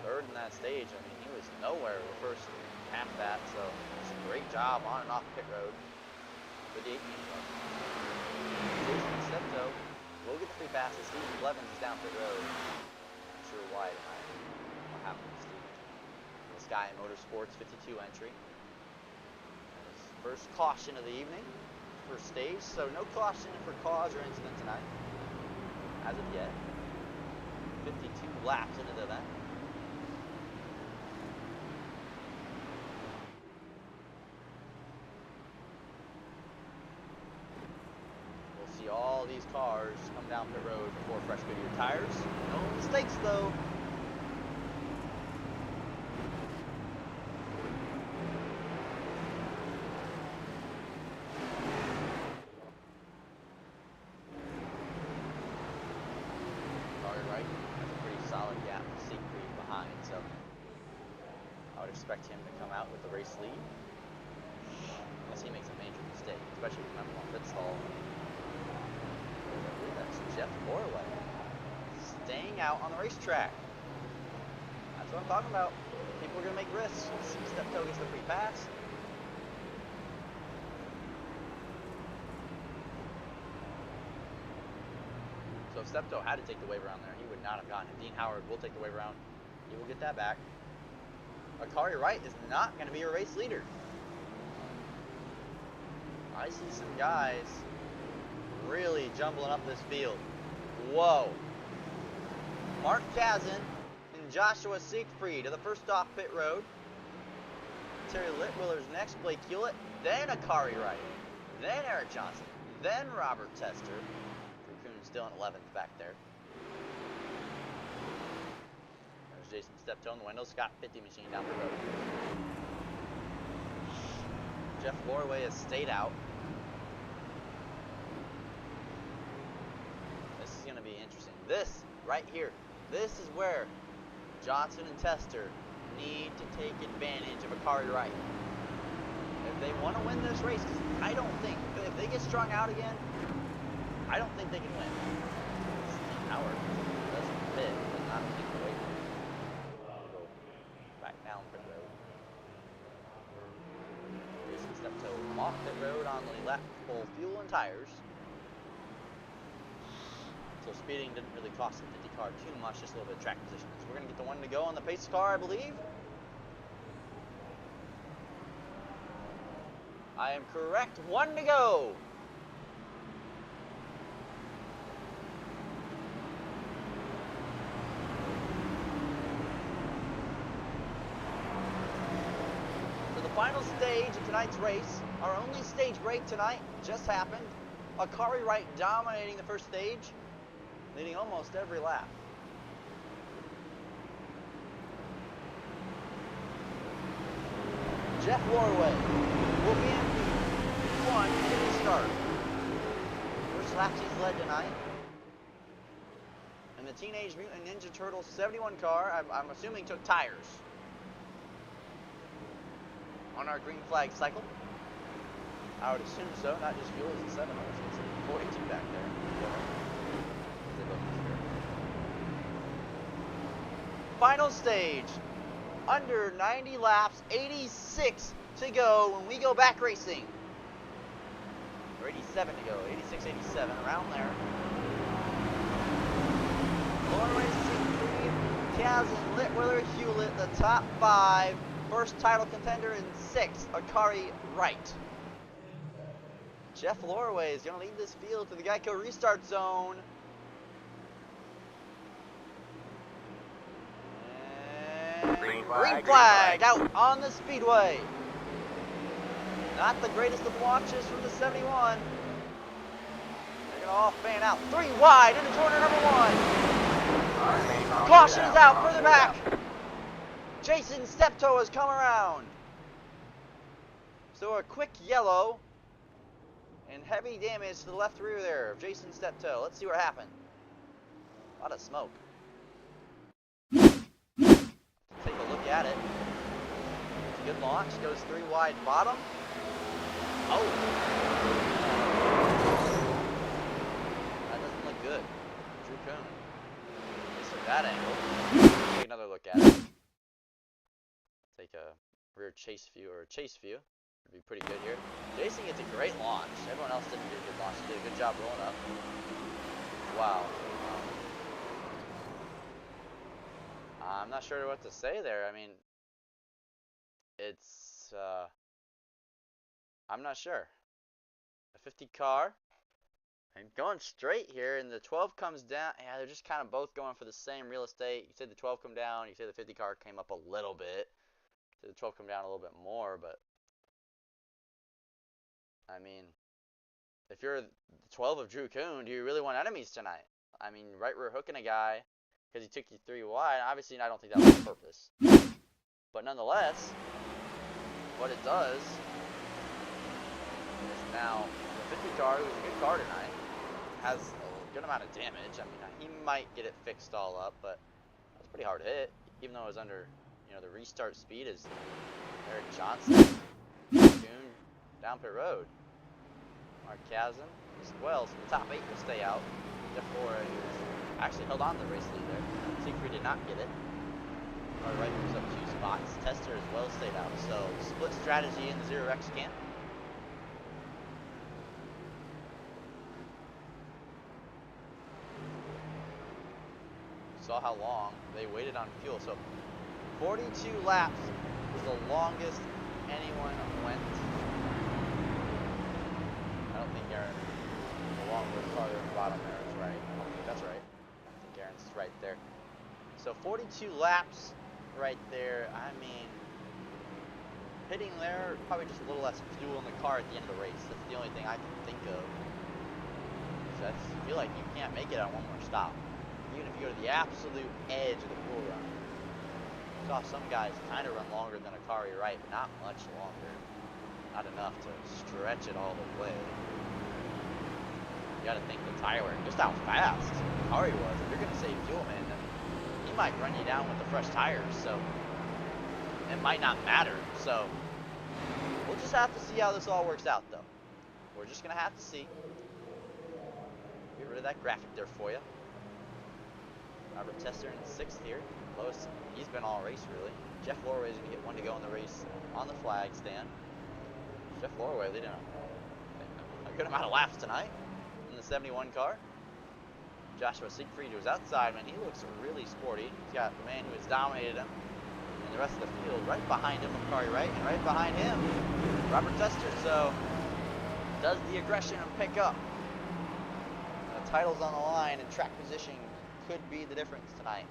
Third in that stage. I mean, he was nowhere the first half of that, so it's a great job on and off pit road for the 18-car. Jason Steptoe will get the free passes. Stephen Blevins is down pit road. Not sure why tonight. What happened to Stephen? Sky Motorsports 52 entry. His first caution of the evening, first stage, so no caution for cause or incident tonight, as of yet. 52 laps into the event. We'll see all these cars come down pit road before fresh Goodyear tires. No mistakes, though. Expect him to come out with the race lead unless he makes a major mistake, especially with number 1 pit stall. That's Jeff Borway staying out on the racetrack. That's what I'm talking about. People are going to make risks. Steptoe gets the free pass. So if Steptoe had to take the wave around there, he would not have gotten it. Dean Howard will take the wave around. He will get that back. Akari Wright is not going to be a race leader. I see some guys really jumbling up this field. Whoa. Mark Kazin and Joshua Siegfried are the first off pit road. Terry Litwiller's next, Blake Hewlett, then Akari Wright, then Eric Johnson, then Robert Tester. Drew Kuhn still in 11th back there. Jason Steptoe in the window. Scott 50 machine down the road. Jeff Lorway has stayed out. This is going to be interesting. This right here. This is where Johnson and Tester need to take advantage of Akari Wright. If they want to win this race, because I don't think, if they get strung out again, I don't think they can win. Steve Howard doesn't fit, does not keep the weight. Down pit road. Jason Steptoe come off pit road on the left, full fuel and tires. So speeding didn't really cost the 50 car too much, just a little bit of track position. So we're going to get the 1 to go on the pace car, I believe. I am correct. 1 to go. For the final stage of tonight's race, our only stage break tonight just happened. Akari Wright dominating the first stage, leading almost every lap. Jeff Warway will be in P1 at the start. First laps he's led tonight. And the Teenage Mutant Ninja Turtles 71 car, I'm assuming, took tires on our green flag cycle. I would assume so, not just fuel, it's a 7. It's a 42 back there. Final stage. Under 90 laps, 86 to go when we go back racing. Or 87 to go, 86, 87, around there. Lauren Racing Creed, Kazan, Litwiller, Hewlett, the top 5. First title contender in 6th, Akari Wright. Jeff Lorway is going to lead this field to the Geico restart zone. Green flag out on the speedway. Not the greatest of watches from the 71. They're going to all fan out. 3 wide into corner number 1. Caution is out further back. Jason Steptoe has come around. So a quick yellow and heavy damage to the left rear there of Jason Steptoe. Let's see what happened. A lot of smoke. Take a look at it. It's a good launch. Goes 3 wide bottom. Oh. That doesn't look good. Drew Coon. At least from that angle. Take another look at it. Take a rear chase view or a chase view. Would be pretty good here. Jason gets a great launch. Everyone else didn't do a good launch. He did a good job rolling up. Wow. I'm not sure what to say there. I mean, it's, I'm not sure. A 50 car. And going straight here, and the 12 comes down. Yeah, they're just kind of both going for the same real estate. You say the 12 come down. You say the 50 car came up a little bit. You say the 12 come down a little bit more, but I mean, if you're the 12 of Drew Coon, do you really want enemies tonight? I mean, right rear hooking a guy because he took you 3 wide. Obviously, I don't think that was on purpose. But nonetheless, what it does is now the 50 car, who's a good car tonight, has a good amount of damage. I mean, he might get it fixed all up, but it was pretty hard to hit, even though it was under, you know, the restart speed is Eric Johnson. Coon down pit road. Mark Kazan as well, so the top 8 will stay out. Jeff Flores actually held on to the race lead there. Siegfried did not get it. All right, moves up 2 spots. Tester as well stayed out. So split strategy in the 0X camp. Saw how long they waited on fuel. So 42 laps was the longest anyone went. I don't think Aaron, along with farther in the bottom there, is right. I don't think that's right. I think Aaron's right there. So 42 laps right there. I mean, hitting there, probably just a little less fuel in the car at the end of the race. That's the only thing I can think of. So I feel like you can't make it on one more stop. Even if you go to the absolute edge of the pool run. Saw some guys kind of run longer than Akari Wright, but not much longer. Not enough to stretch it all the way. You gotta think the tire wear, just how fast Akari was. If you're gonna save fuel, man, then he might run you down with the fresh tires, so it might not matter. So we'll just have to see how this all works out, though. We're just gonna have to see. Get rid of that graphic there for you. Robert Tester in 6th here. Lowest he's been all race, really. Jeff Lorway is going to get 1 to go in the race on the flag stand. Jeff Lorway leading a good amount of laps tonight in the 71 car. Joshua Siegfried, who's outside, man, he looks really sporty. He's got the man who has dominated him and the rest of the field right behind him, Makari Wright, and right behind him, Robert Tester. So, does the aggression and pick up? The title's on the line, and track position could be the difference tonight.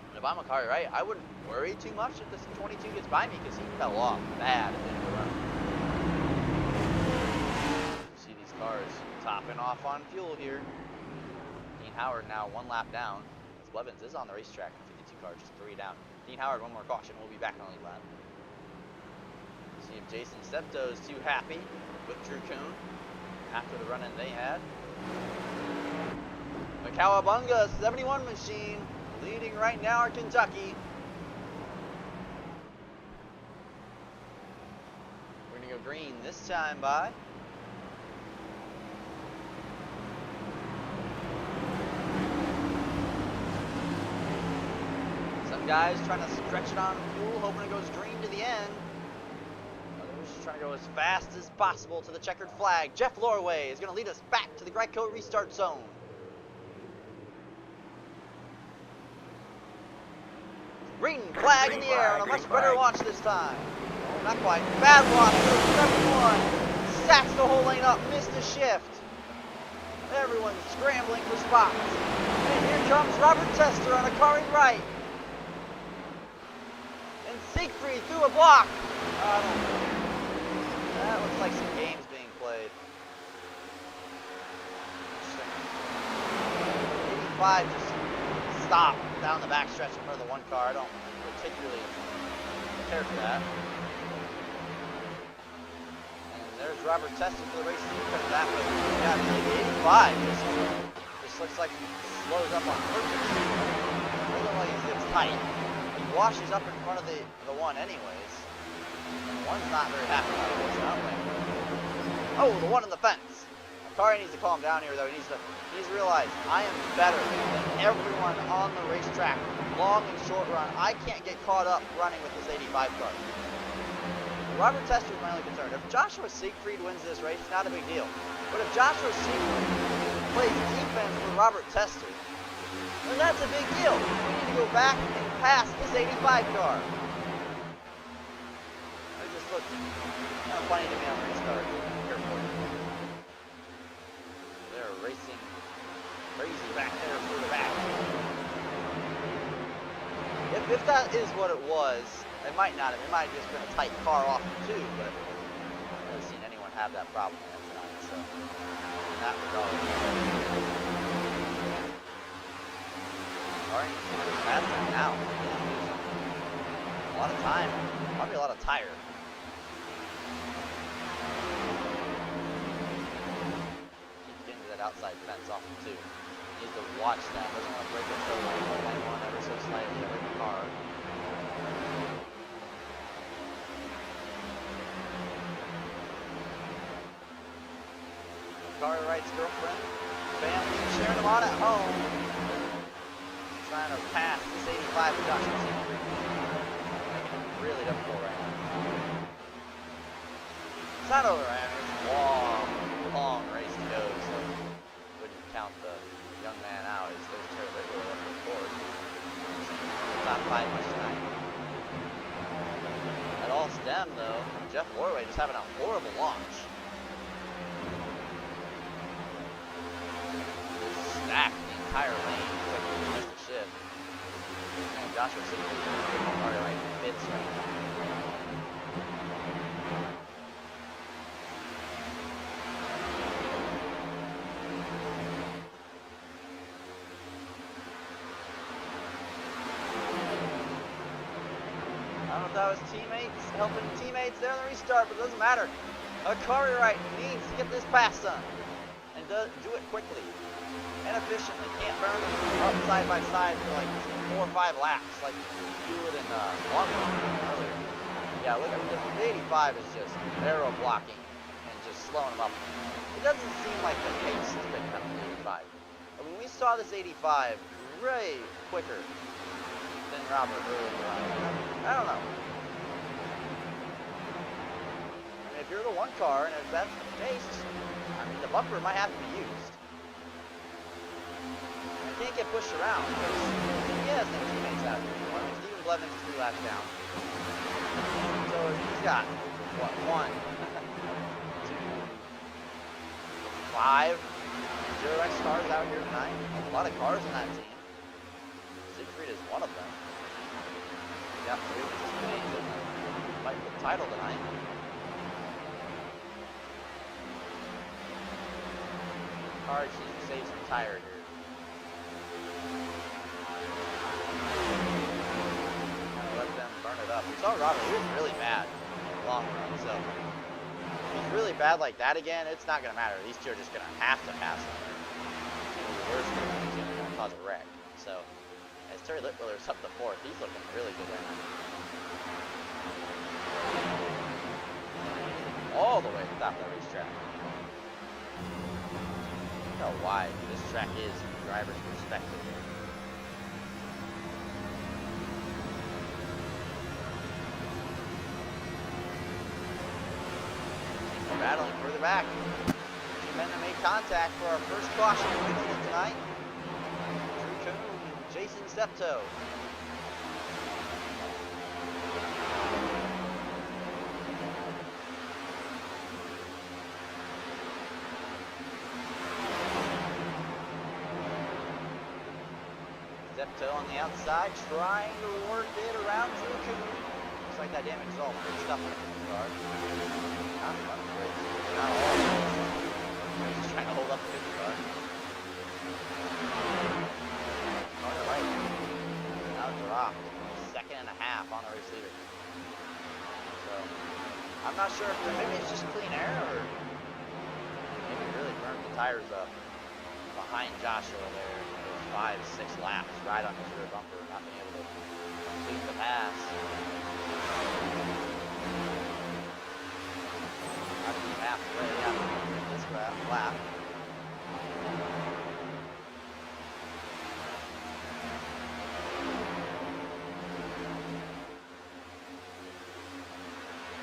And if I'm Makari Wright, I wouldn't worry too much if this 22 gets by me, because he fell off bad at the end of the run. See these cars topping off on fuel here. Dean Howard now 1 lap down. Blevins is on the racetrack. 52 car, just 3 down. Dean Howard, 1 more caution. We'll be back on the lead lap. See if Jason Steptoe is too happy with Drew Kuhn after the run-in they had. The Cowabunga 71 machine leading right now in Kentucky. We're going to go green this time by. Some guys trying to stretch it on fuel, hoping it goes green to the end. Others trying to go as fast as possible to the checkered flag. Jeff Lorway is going to lead us back to the Greco restart zone. Green flag in the air on a much better launch this time. Oh, not quite. Bad launch. 7-1. Sacks the whole lane up. Missed a shift. Everyone's scrambling for spots. And here comes Robert Tester on Akari Wright. And Siegfried through a block. That looks like some games being played. 85 just stopped down the backstretch in front of the 1 car. I don't particularly care for that. And there's Robert Tester for the race team. Comes that way. Yeah, the 85 just looks like he slows up on purpose. It doesn't like he gets tight. He washes up in front of the 1 anyways. And the 1's not very happy about it. Oh, the 1 in the fence. Akari needs to calm down here, though. He needs to realize I am better than everyone on the racetrack, long and short run. I can't get caught up running with this 85 car. Robert Tester is my only concern. If Joshua Siegfried wins this race, not a big deal. But if Joshua Siegfried plays defense with Robert Tester, then that's a big deal. We need to go back and pass this 85 car. It just looked kind of funny to me on the restart. They're racing crazy back there for the back. If that is what it was, it might not have. It might have just been a tight car off the 2, but I've never seen anyone have that problem yet tonight. So, in that regard, Sorry, fast now. A lot of time, probably a lot of tire. Keeps getting to that outside fence off the 2. Needs to watch that. Doesn't want to break it so one ever so slightly every car. Akari Wright's girlfriend, family, cheering him on at home. Trying to pass this 85 to Joshua Siegfried. Making it really difficult right now. It's not over, man. It's a long, long race to go, so wouldn't count the young man out. There's Terry Whitlow up the board. Not fighting much tonight. At all stem, though, Jeff Lorway just having a horrible launch. Stacked the entire lane. Like he missed a shift. And Joshua Siegfried Akari Wright fits right now. I don't know if that was teammates helping teammates there in the restart, but it doesn't matter. Akari Wright needs to get this pass done and do it quickly and efficiently. Can't burn them up side by side for like 4 or 5 laps like you would in long run earlier. Yeah, look at the 85 is just barrel blocking and just slowing them up. It doesn't seem like the pace is picking up the 85. I mean, we saw this 85 way quicker than Robert earlier on. I don't know. I mean, if you're the 1 car and if that's the case, the bumper might have to be used. I can't get pushed around because he has no teammates out here anymore. Steven Blevins is 3 laps down. So he's got, what, 1, 2, 5 0X cars out here tonight. A lot of cars in that team. Siegfried is one of them. He's got 3 participating in the fight for the title tonight. Car just needs to save some tire here. Let them burn it up. We saw Robert, he was really bad in the long run, so if he's really bad like that again, it's not going to matter. These two are just going to have to pass him. The worst thing is going to cause a wreck. So, as Terry Litwiller's up to 4th, he's looking really good right now. All the way to the top of the racetrack. Look how wide this track is from the driver's perspective. Battling further back. Two men that made contact for our first caution of tonight. Drew Coon, Jason Steptoe. Steptoe on the outside, trying to work it around Drew Coon. Looks like that damage is all fixed up in the car. Not great. Not all. He's just trying to hold up the 50 car. On the right. Now dropped. 2.5 seconds on the race leader. So, I'm not sure if maybe it's just clean air or maybe it really burned the tires up behind Joshua there. 5, 6 laps right on his rear bumper, not being able to complete the pass. Not even halfway after this lap.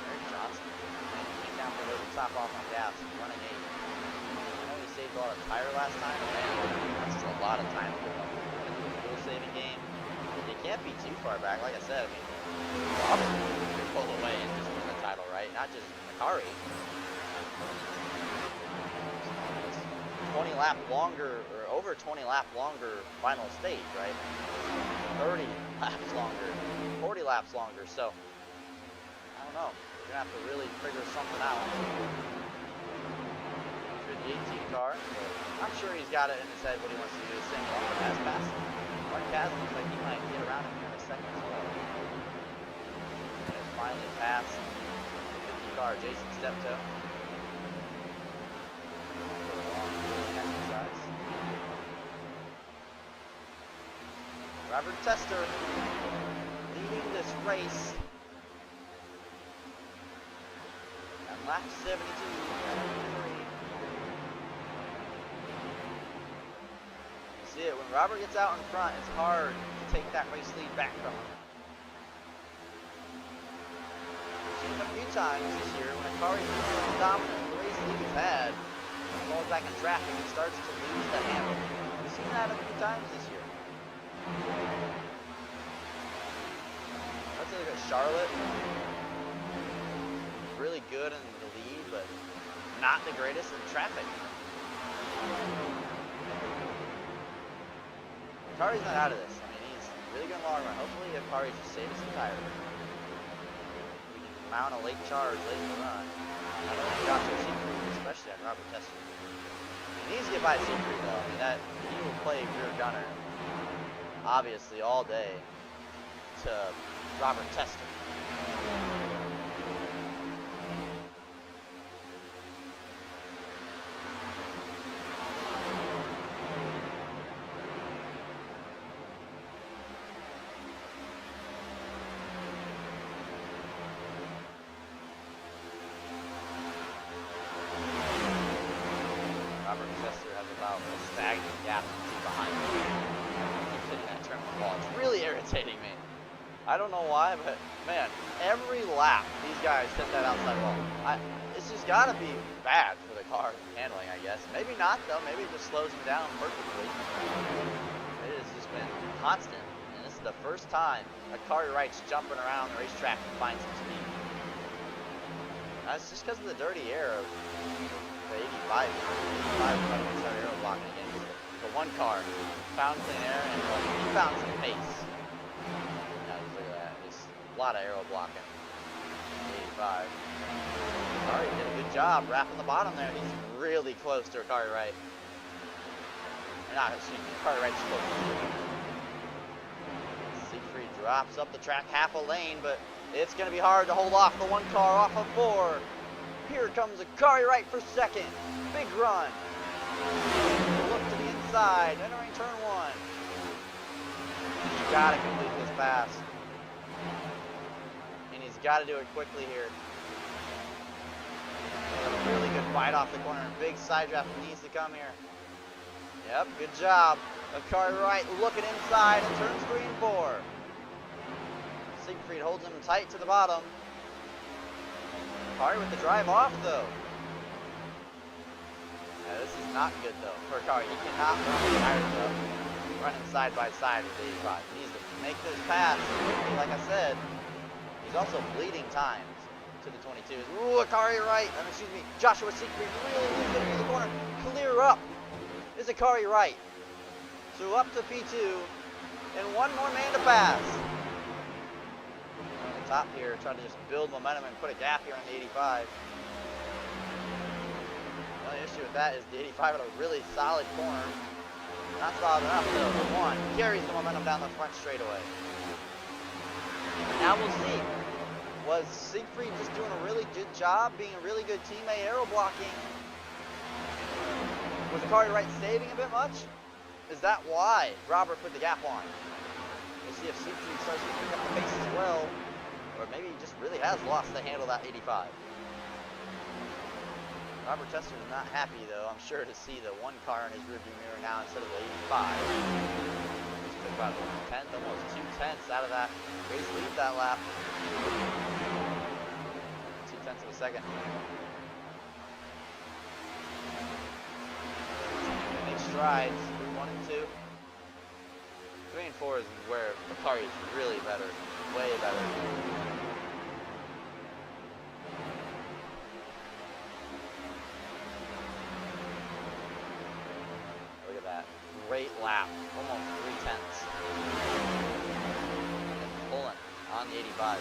Eric Johnson came down below the top off on gas, running 8. I know he saved a lot of tire last time, but that's still a lot of time to go up. Into the fuel saving game. It can't be too far back. Like I said, I mean, Robert could pull away and just win the title, right? Not just Akari. 20 lap longer, or over 20 lap longer final stage, right? 30 laps longer, 40 laps longer. So, I don't know. You're gonna have to really figure something out. For the 18 car, I'm sure he's got it in his head what he wants to do. The same one as passing. Mark Kaz looks like he might get around him here in a second as well. And finally pass the 50 car, Jason Steptoe. Robert Tester leading this race at lap 72. You see it, when Robert gets out in front, it's hard to take that race lead back from him. We've seen it a few times this year when Akari's been dominant the race lead he's had. Falls back in traffic and starts to lose the handle. We've seen that a few times this year. Let's look at Charlotte. Really good in the lead, but not the greatest in traffic. Akari's not out of this. I mean, he's really good in the long run. Hopefully, Akari just saves some tire. We can mount a late charge late in the run. I don't think Joshua Siegfried, especially on Robert Tester. He needs to get by Siegfried though. I mean, that he will play rear gunner, obviously, all day to Robert Tester. Robert Tester has about a stagnant gap behind him. He's hitting that turn wall. It's really irritating me. I don't know why, but man, every lap these guys hit that outside wall. It's just has got to be bad for the car handling, I guess. Maybe not, though. Maybe it just slows him down perfectly. It has just been constant. And this is the first time a Kari Wright's jumping around the racetrack to find some speed. That's just because of the dirty air of the 85. 85 probably start aero blocking again. The one car found clean air and he found some pace. Now, look at that. Just a lot of aero blocking. 85. Kari did a good job wrapping the bottom there. He's really close to Kari Wright. Excuse me, Kari Wright's close. Siegfried drops up the track half a lane, but it's going to be hard to hold off the one car off of 4. Here comes a Kari Wright for second. Big run. Look to the inside, entering turn 1. He's got to complete this pass. And he's got to do it quickly here. A really good fight off the corner. Big side draft needs to come here. Yep, good job. Kari Wright looking inside in turns 3 and 4. Siegfried holds him tight to the bottom. Kari with the drive off though. Yeah, this is not good though for Kari. He cannot run the tires up, running side by side with the 85. He needs to make this pass quickly, like I said. He's also bleeding times to the 22s. Ooh, Kari Wright, excuse me, Joshua Siegfried really moving into the corner. Clear up is a Kari Wright. So up to P2, and one more man to pass. On the top here, trying to just build momentum and put a gap here on the 85. The only issue with that is the 85 had a really solid corner. Not solid enough though. The one carries the momentum down the front straightaway. Now we'll see. Was Siegfried just doing a really good job, being a really good teammate, aero blocking? Was Kari Wright saving a bit much? Is that why Robert put the gap on? We'll see if Siegfried starts to pick up the pace as well, or maybe he just really has lost the handle of that 85. Robert Tester is not happy though, I'm sure, to see the one car in his rearview mirror now instead of the 85. Just took about 1/10, almost 2/10 out of that race lead that lap. 2/10 of a second. Make strides through 1 and 2. 3 and 4 is where Kari is really better, way better. Look at that, great lap, almost 3/10. Pulling on the 85.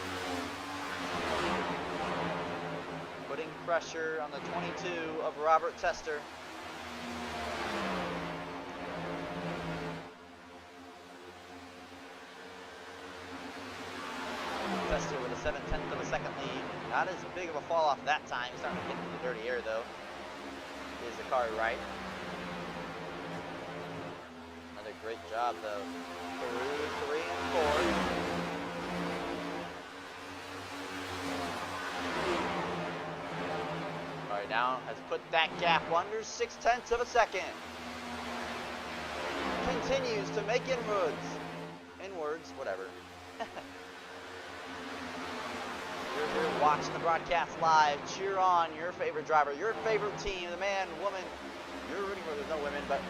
Putting pressure on the 22 of Robert Tester. Tester with a 7/10 of a second lead. Not as big of a fall off that time. He's starting to get into the dirty air though. Is the Kari Wright. Another great job though. Through 3 and 4. Now has put that gap under 6/10 of a second. Continues to make inwards, whatever. You're here watching the broadcast live. Cheer on your favorite driver, your favorite team, the man, woman. You're rooting for. There's no women, but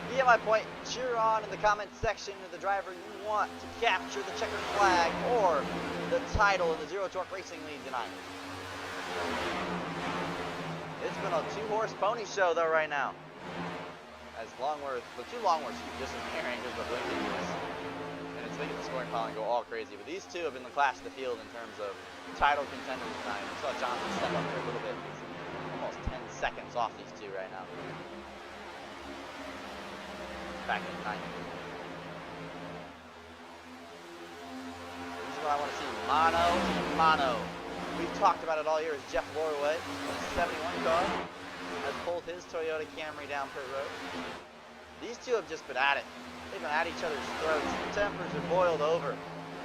you get my point. Cheer on in the comment section of the driver you want to capture the checkered flag or the title in the Zero Torque Racing League tonight. It's been a 2-horse pony show though right now. As the 2 Longworths keep disappearing because of the blinking. And it's making the scoring pile go all crazy. But these two have been the class of the field in terms of title contenders tonight. I saw Johnson step up here a little bit. He's almost 10 seconds off these two right now. Back in 9th. This is what I want to see. Mono. We've talked about it all year. Is Jeff Lorway, the 71 car, has pulled his Toyota Camry down pit road. These two have just been at it. They've been at each other's throats. The tempers are boiled over.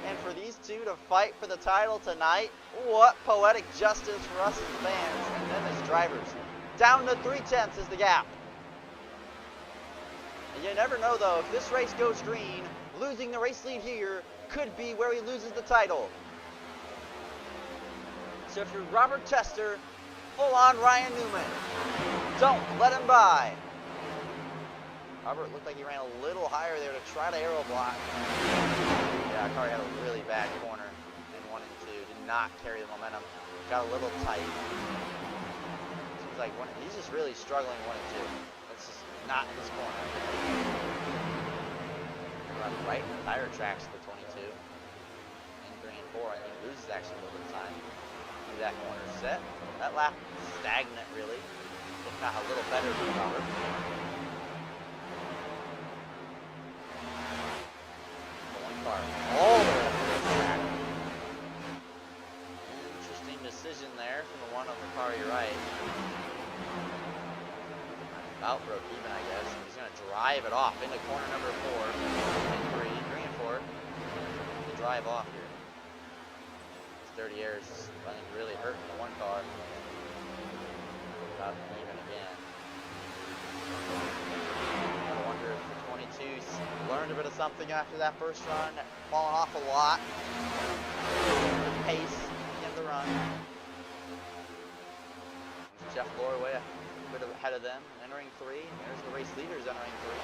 And for these two to fight for the title tonight, what poetic justice for us as fans and them as drivers. Down to 3/10 is the gap. And you never know though, if this race goes green, losing the race lead here could be where he loses the title. So if you're Robert Tester, full-on Ryan Newman. Don't let him by. Robert looked like he ran a little higher there to try to aero block. Yeah, Kari had a really bad corner in 1 and 2. Did not carry the momentum. Got a little tight. Seems like he's just really struggling 1 and 2. That's just not in his corner. Run right in the tire tracks to the 22. In 3 and 4, I think loses actually a little bit of time. See that corner set. That lap stagnant really. If not a little better than Robert. Car all the way up to the track. Interesting decision there from the one on the Kari right. About broke even, I guess. He's going to drive it off into corner number 4 and 3 and 4. To drive off here. This dirty air is, I think, really hurting the one car. About even again. I wonder if the 22's learned a bit of something after that first run, falling off a lot. Pace in the run. Jeff Lohr way a bit ahead of them, entering 3. There's the race leaders entering 3.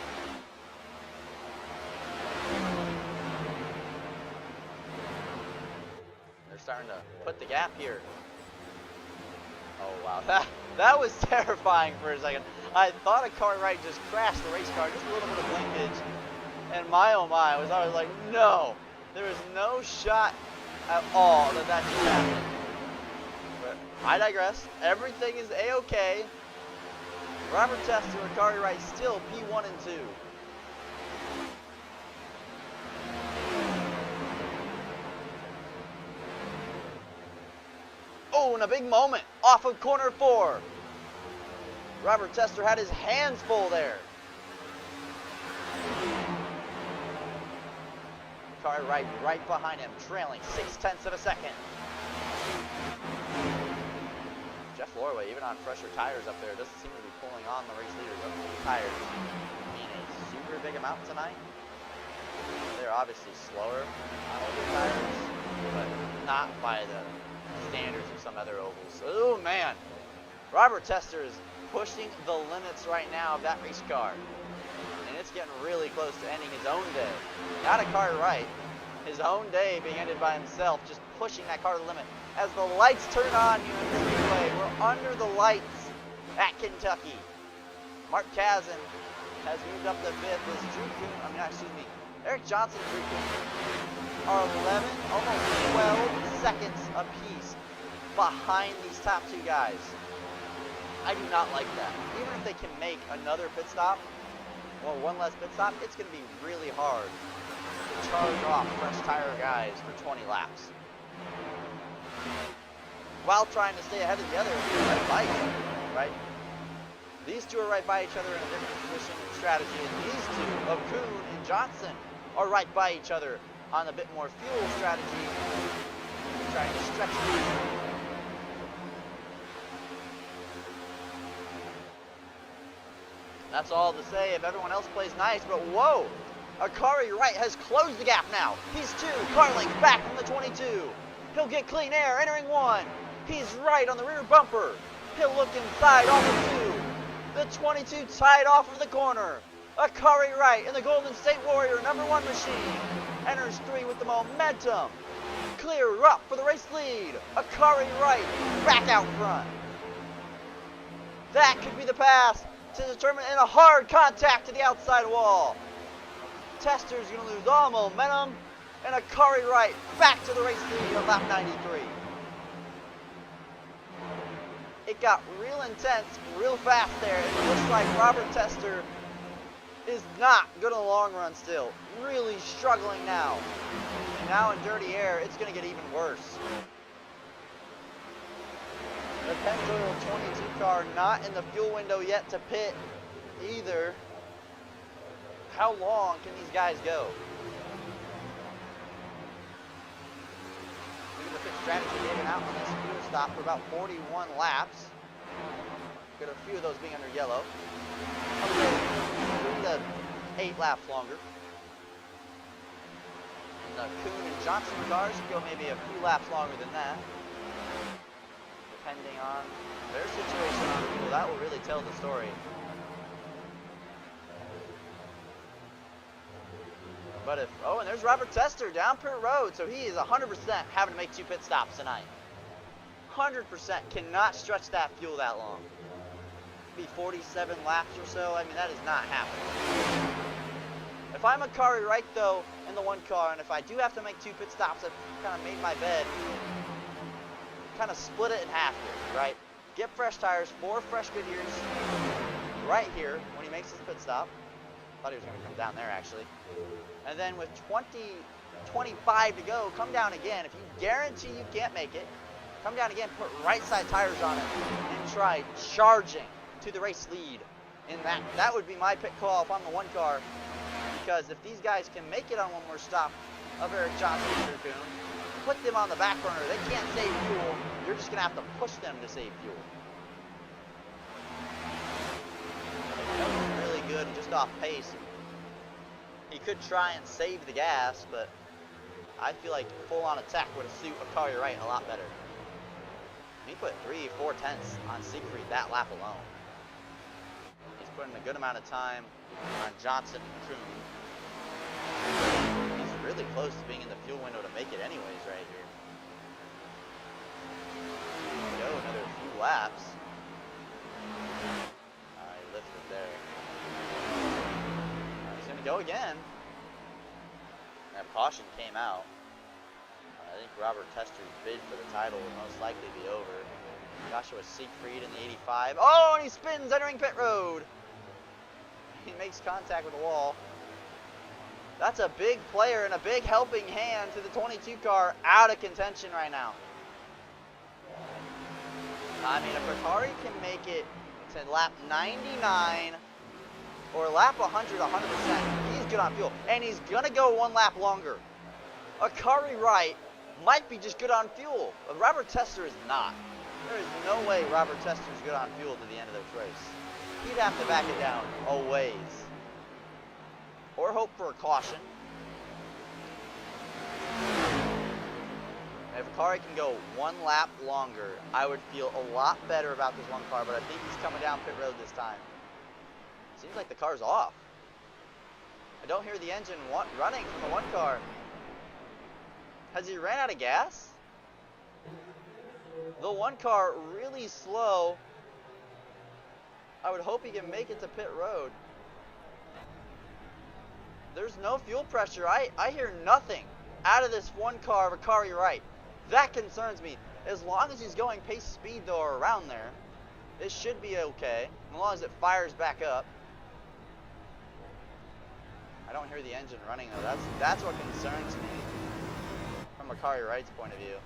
They're starting to put the gap here. Oh wow, that was terrifying for a second. I thought a car right just crashed the race car, just a little bit of linkage. And my oh my, I was like, no, there is no shot at all that just happened. But I digress. Everything is a-okay. Robert Tester and Kari Wright still P1 and 2. Oh, and a big moment off of corner 4. Robert Tester had his hands full there. Kari Wright right behind him, trailing 0.6 of a second. Jeff Lohr, even on fresher tires up there, doesn't seem to be pulling on the race leaders up the tires in a super big amount tonight. They're obviously slower on older tires, but not by the standards of some other ovals. Oh man, Robert Tester is pushing the limits right now of that race car. And it's getting really close to ending his own day. Not a Kari Wright. His own day being ended by himself, just pushing that car to the limit. As the lights turn on here in the speedway, we're under the lights at Kentucky. Mark Kazin has moved up to 5th. Eric Johnson and Drew Kuhn are 11, almost 12 seconds apiece behind these top 2 guys. I do not like that. Even if they can make another pit stop, or one less pit stop, it's going to be really hard to charge off fresh tire guys for 20 laps. While trying to stay ahead of the other, right by each other, right? These 2 are right by each other in a different position and strategy, and these 2 of Kuhn and Johnson are right by each other on a bit more fuel strategy, trying to stretch it. That's all to say if everyone else plays nice, but whoa! Kari Wright has closed the gap now. He's 2, Carling back from the 22. He'll get clean air, entering 1. He's right on the rear bumper. He'll look inside off of 2. The 22 tied off of the corner. Kari Wright in the Golden State Warrior #1 machine. Enters 3 with the momentum. Clear up for the race lead. Kari Wright back out front. That could be the pass to determine in a hard contact to the outside wall. Tester's going to lose all momentum, and Kari Wright back to the race lead on lap 93. It got real intense, real fast there, and it looks like Robert Tester is not good in the long run still. Really struggling now. And now in dirty air, it's going to get even worse. The Pennzoil 22 car not in the fuel window yet to pit either. How long can these guys go? Look at the pit strategy they've been out on this fuel stop for about 41 laps. Got a few of those being under yellow. Okay, 3 to 8 laps longer. And the Kuhn and Johnson cars go maybe a few laps longer than that. depending on their situation on fuel. That will really tell the story. But if, oh, and there's Robert Tester down pit road, so he is 100% having to make 2 pit stops tonight. 100% cannot stretch that fuel that long. Be 47 laps or so. I mean, that is not happening. If I'm a Kari Wright though in the 1 car, and if I do have to make 2 pit stops, I've kind of made my bed. Kind of split it in half here, right? Get fresh tires, 4 fresh Goodyears right here when he makes his pit stop. Thought he was going to come down there actually. And then with 25 to go, come down again. If you guarantee you can't make it, come down again, put right side tires on it, and try charging to the race lead. And that would be my pit call if I'm the 1 car. Because if these guys can make it on 1 more stop of Eric Johnson and Drew Kuhn, put them on the back burner. They can't save fuel. You're just going to have to push them to save fuel. That was really good and just off pace. He could try and save the gas, but I feel like full-on attack would suit a Kari Wright a lot better. He put 3-4 tenths on Siegfried that lap alone. He's putting a good amount of time on Johnson and Kuhn. He's really close to being in the fuel window to make it anyways right here. There we go, another few laps. He lifted there. He's going to go again. That caution came out. I think Robert Tester's bid for the title will most likely be over. Joshua Siegfried in the 85. Oh, and he spins entering pit road. He makes contact with the wall. That's a big player and a big helping hand to the 22 car out of contention right now. I mean, if Akari can make it to lap 99 or lap 100, 100%, he's good on fuel. And he's going to go 1 lap longer. Akari Wright might be just good on fuel, but Robert Tester is not. There is no way Robert Tester is good on fuel to the end of this race. He'd have to back it down a ways. Or hope for a caution. If Akari can go 1 lap longer, I would feel a lot better about this 1 car, but I think he's coming down pit road this time. Seems like the car's off. I don't hear the engine running from the 1 car. Has he ran out of gas? The 1 car really slow. I would hope he can make it to pit road. There's no fuel pressure. I hear nothing out of this 1 car of Akari Wright. That concerns me. As long as he's going pace speed though or around there, it should be okay. As long as it fires back up. I don't hear the engine running though. That's what concerns me from Akari Wright's point of view.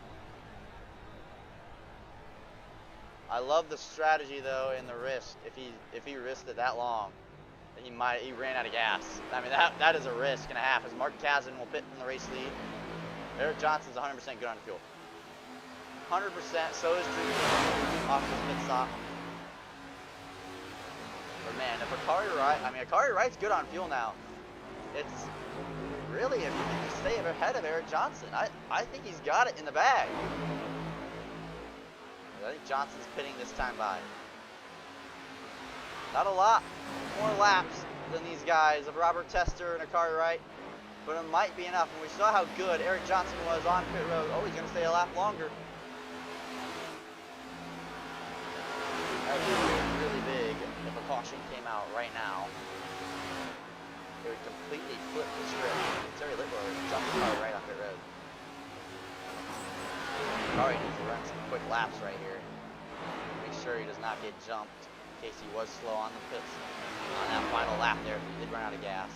I love the strategy though and the risk. If he risked it that long, he ran out of gas. I mean that is a risk and a half. As Mark Kazin will pit from the race lead. Eric Johnson's 100% good on fuel. 100%. So is Drew off his pit stop. But man, if Akari Wright's good on fuel now. It's really if you can stay ahead of Eric Johnson. I think he's got it in the bag. I think Johnson's pitting this time by. Not a lot more laps than these guys of Robert Tester and Akari Wright, but it might be enough. And we saw how good Eric Johnson was on pit road. Oh, he's going to stay a lap longer. That would be really big if a caution came out right now. It would completely flip the script. Terry Litwell jumped the car right off pit road. Akari needs to run some quick laps right here. Make sure he does not get jumped in case he was slow on the pits on that final lap there if he did run out of gas.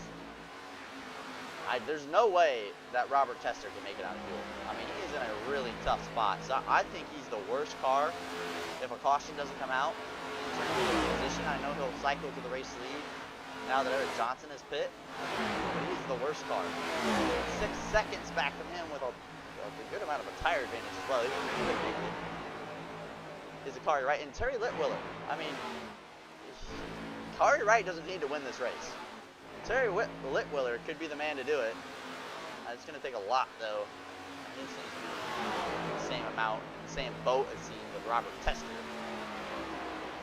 There's no way that Robert Tester can make it out of fuel. I mean, he's in a really tough spot. So I think he's the worst car if a caution doesn't come out. In terms of his position, I know he'll cycle to the race lead now that Eric Johnson is pit. But he's the worst car. 6 seconds back from him with a good amount of a tire advantage as well. Is Akari Wright and Terry Litwiller. I mean, Akari Wright doesn't need to win this race. Terry Litwiller could be the man to do it. It's going to take a lot though. It needs to be the same same same boat as seen with Robert Tester.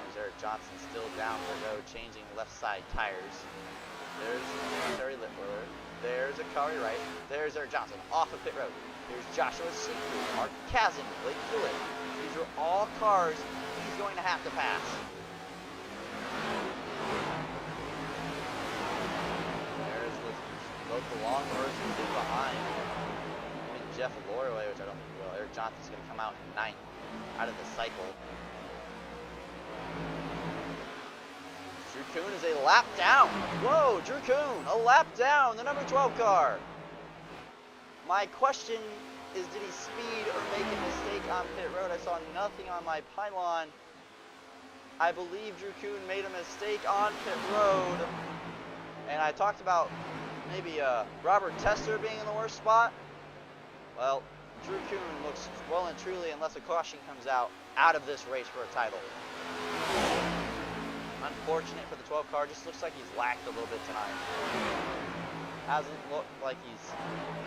There's Eric Johnson still down the road, changing left side tires. There's Terry Litwiller. There's Akari Wright. There's Eric Johnson off of pit road. Here's Joshua Seafood, Mark Kazin, Blake Hewitt. These are all cars he's going to have to pass. There's both the lawnmowers and two behind. Even Jeff Lorway, which I don't think he will. Eric Johnson's going to come out in 9th out of the cycle. Drew Kuhn is a lap down. Whoa, Drew Kuhn, a lap down, the number 12 car. My question is, did he speed or make a mistake on pit road? I saw nothing on my pylon. I believe Drew Kuhn made a mistake on pit road. And I talked about maybe Robert Tester being in the worst spot. Well, Drew Kuhn looks well and truly, unless a caution comes out of this race for a title. Unfortunate for the 12 car, just looks like he's lacked a little bit tonight. Hasn't looked like he's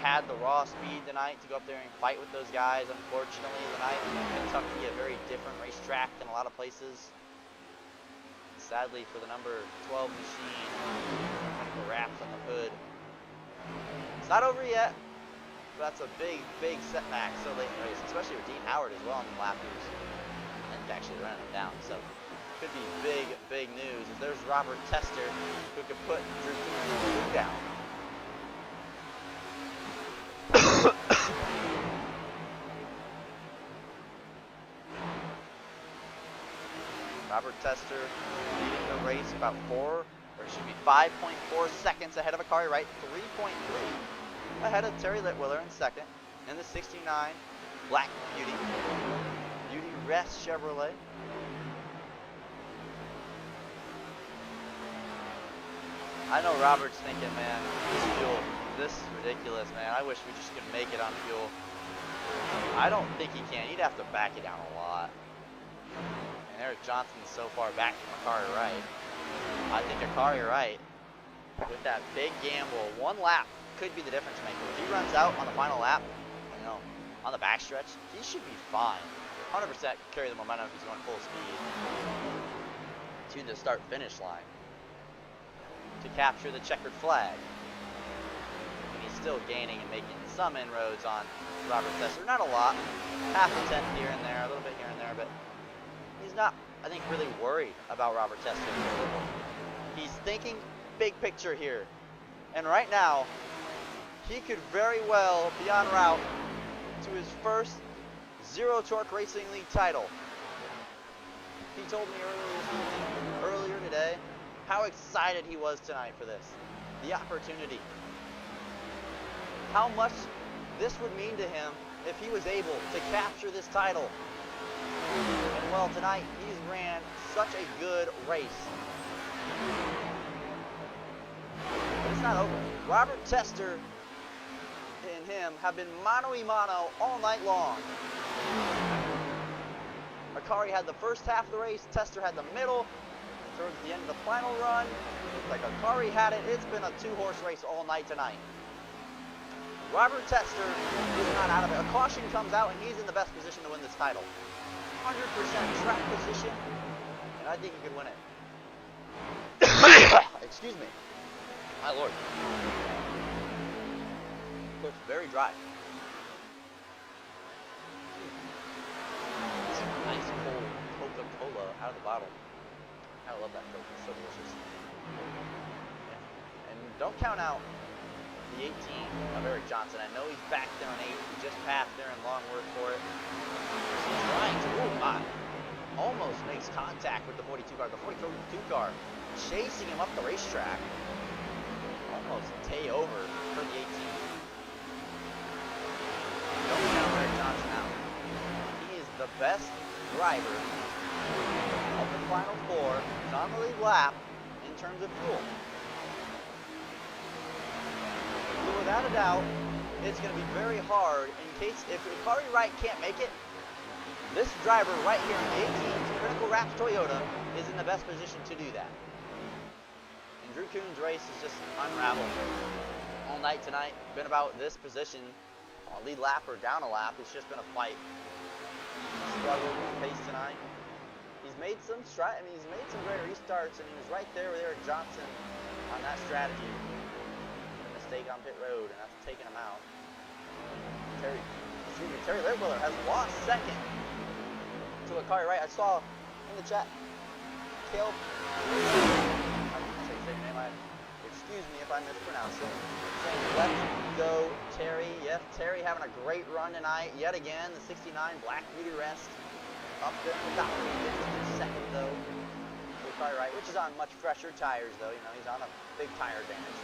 had the raw speed tonight to go up there and fight with those guys. Unfortunately, tonight, Kentucky, a very different racetrack than a lot of places. Sadly, for the number 12 machine, the wraps on the hood. It's not over yet, but that's a big, big setback so late in the race, especially with Dean Howard as well on the lap years. And actually running him down, so could be big, big news. If there's Robert Tester who could put Drew Kuhn down. Robert Tester leading the race about 5.4 seconds ahead of Akari Wright, 3.3 ahead of Terry Litwiller in second. In the 69 Black Beauty Rest Chevrolet. I know Robert's thinking, man, this fuel, this is ridiculous, man. I wish we just could make it on fuel. I don't think he can. He'd have to back it down a lot. And Eric Johnson's so far back from Akari Wright. I think Akari Wright, with that big gamble, one lap could be the difference maker. If he runs out on the final lap, you know, on the backstretch, he should be fine. 100% carry the momentum if he's going full speed to the start-finish line to capture the checkered flag. And he's still gaining and making some inroads on Robert Tester. Not a lot. Half a tenth here and there, a little bit here and there, but he's not, I think, really worried about Robert Tester. He's thinking big picture here. And right now, he could very well be en route to his first Zero Torque Racing League title. He told me earlier today how excited he was tonight for this. The opportunity. How much this would mean to him if he was able to capture this title. And well, tonight he's ran such a good race. But it's not over. Robert Tester and him have been mano-a-mano all night long. Akari had the first half of the race, Tester had the middle. Towards the end of the final run, looks like Akari had it. It's been a two-horse race all night tonight. Robert Tester is not out of it. A caution comes out and he's in the best position to win this title. 100% track position, and I think he could win it. Excuse me. My lord. Looks very dry. Some nice cold Coca-Cola out of the bottle. I love that Coke. It's so delicious. Yeah. And don't count out the 18 of Eric Johnson. I know he's back there on 8. He just passed there in Longworth for it. He's trying to, oh my, almost makes contact with the 42 car. The 42 car chasing him up the racetrack. Almost tay over for the 18. Don't count Eric Johnson out. He is the best driver of the final 4. He's on the lead lap in terms of fuel. So without a doubt, it's going to be very hard in case if Akari Wright can't make it. This driver right here in the 18 Critical Wraps Toyota is in the best position to do that. And Drew Kuhn's race is just unraveled all night tonight. Been about this position, lead lap or down a lap. It's just been a fight. struggled with pace tonight. He's made some he's made some great restarts, and he was right there with Eric Johnson on that strategy. A mistake on pit road, and that's taking him out. Terry Litwiller has lost second to Akari Wright. I saw in the chat, Kale. Excuse me if I mispronounce it. Saying, let's go, Terry. Yes, Terry having a great run tonight. Yet again, the 69 Black Beauty Rest. Up there in the top 3, second though. So Akari Wright, which is on much fresher tires though. You know, he's on a big tire advantage.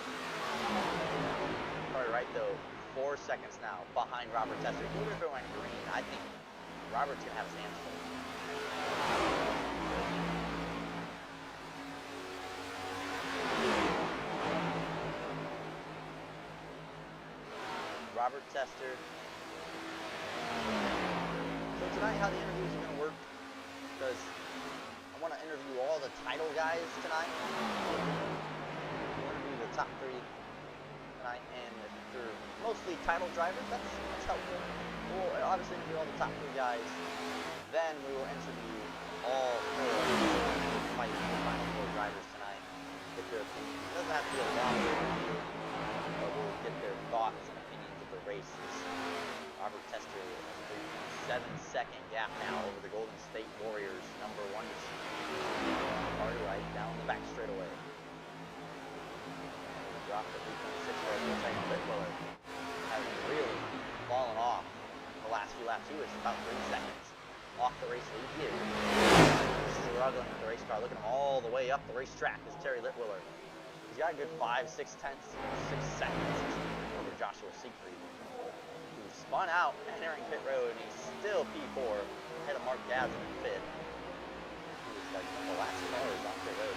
Akari Wright though, 4 seconds now behind Robert Tester. Even if it went green, I think Robert's gonna have his hands full. Robert Tester. So tonight, how the interviews are going to work, because I want to interview all the title guys tonight. We'll interview the top 3 tonight, and if they're mostly title drivers, that's helpful. We'll obviously interview all the top 3 guys. Then we will interview all 4 final 4 drivers tonight. Get their opinions. It doesn't have to be a long interview, but we'll get their thoughts and opinions of the races. Robert Tester has a 7-second gap now over the Golden State Warriors, number 1 to Akari Wright down the back straightaway. Dropped the 3.6 for a second. Litwiller has really fallen off the last few laps. He was about 3 seconds off the race lead here. Struggling with the race car, looking all the way up the racetrack is Terry Litwiller. He's got a good 5, 6 tenths, 6 seconds over Joshua Siegfried, who spun out entering pit road, and he's still P4 ahead of Mark Gavin in fifth. He was like one of the last cars off pit road.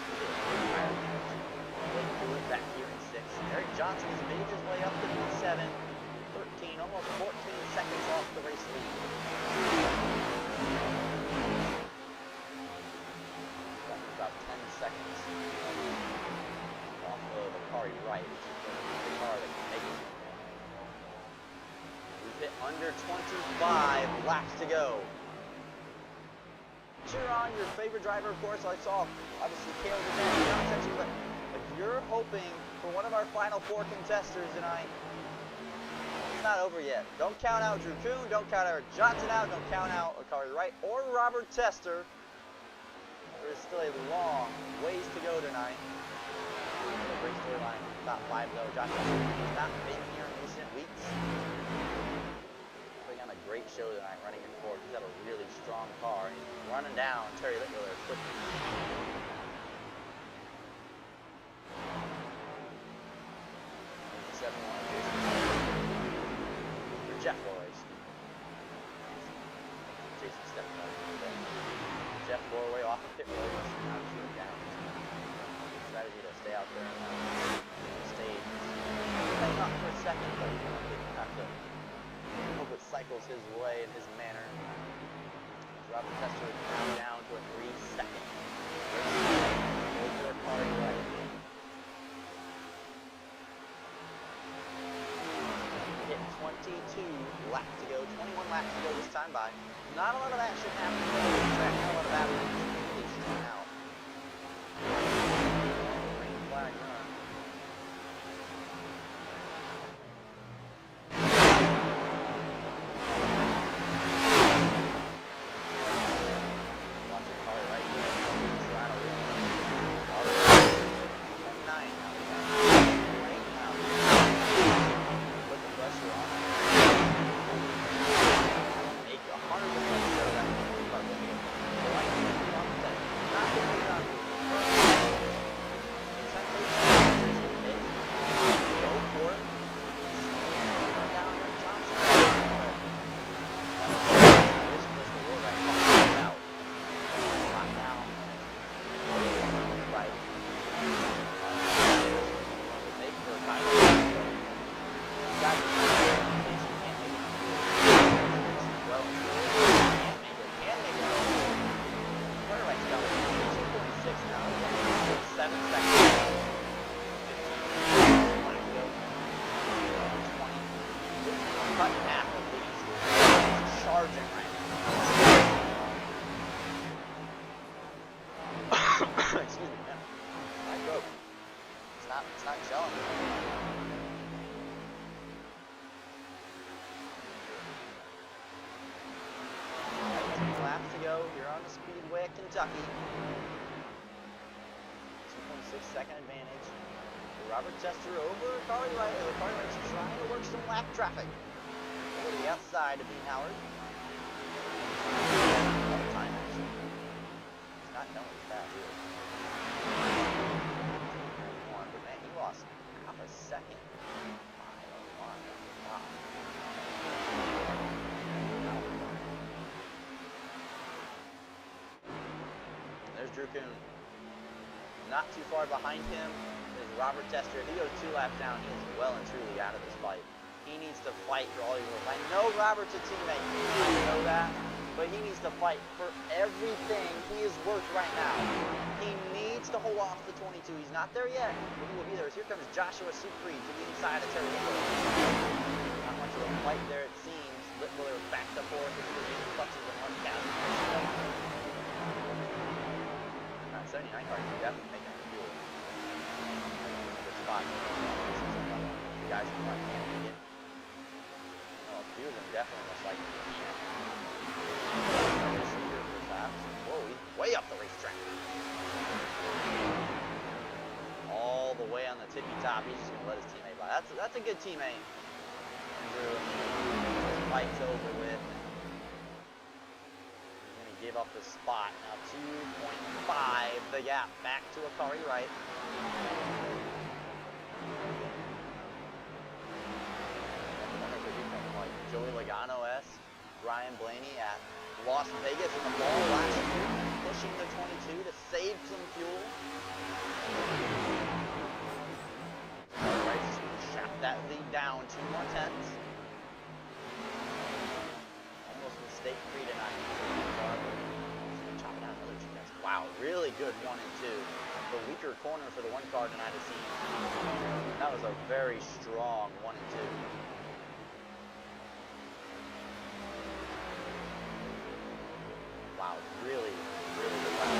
Blake Pruitt back here in 6th. Eric Johnson has made his way up to P7, 13, almost 14 seconds off the race lead. About 10 seconds off of Akari Wright, which is the car that can make it. We've hit under 25 laps to go. Cheer on your favorite driver, of course. I saw, obviously, Kale was in the down section, but if you're hoping for one of our final 4 contesters tonight, it's not over yet. Don't count out Drew Kuhn, don't count Eric Johnson out, don't count out Akari Wright or Robert Tester. There is still a long ways to go tonight. A great storyline, top 5 though. Josh has not been here in recent weeks. Putting on a great show tonight, running in 4th. He's got a really strong car. He's running down Terry Litwiller quickly. For Jeff Lorway. Jason stepping up. Jeff Lorway off the pit road. Now shooting down. Strategy to stay out there and stay hang up for a second, but he's going to have to hope it cycles his way in his manner. Robert Tester now down to a 3-second. Over Akari Wright. Hit 22 laps to go, 21 laps to go this time by. Not a lot of action happening on the track, not a lot of average really strung out. Green flag run. Watch the car right here. Trying to win. 29 now. Right now. Put the pressure on. Make 100% sure that it's not showing. 19 laps to go here on the Speedway at Kentucky. 2.6-second advantage. Robert Tester over Kari Wright. Kari Wright's trying to work some lap traffic. Over to the outside of Dean Howard. Another time actually. He's not knowing he's fast either. But man, he lost half a second. Wow. There's Drew Kuhn. Not too far behind him is Robert Tester. If he goes 2 laps down, he is well and truly out of this fight. He needs to fight for all he's worth. I know Robert's a teammate. You know that. But he needs to fight for everything he is worth right now. He needs to hold off the 22. He's not there yet, but he will be there. So here comes Joshua Supri to the inside of Terry Littler. Not much of a fight there, it seems. Littler backed up forth with the clutches and one down. 79 car can definitely make it fuel. Good spot. The guys in front can't make it. Oh, a few of them definitely most likely to be here. Whoa, he's way up the racetrack. All the way on the tippy top. He's just gonna let his teammate by. That's a good teammate. Andrew, his fight's over with. Give up the spot. Now 2.5 the gap back to Akari Wright. Like Joey Logano-esque, Ryan Blaney at Las Vegas in the ball last year, pushing the 22 to save some fuel. Akari Wright's just going to shop that lead down 2 more tenths. Almost mistake-free tonight. Chopping out another 2 tenths. Wow, really good 1 and 2. The weaker corner for the 1 car tonight it seems. That was a very strong 1 and 2. Wow, really good lap.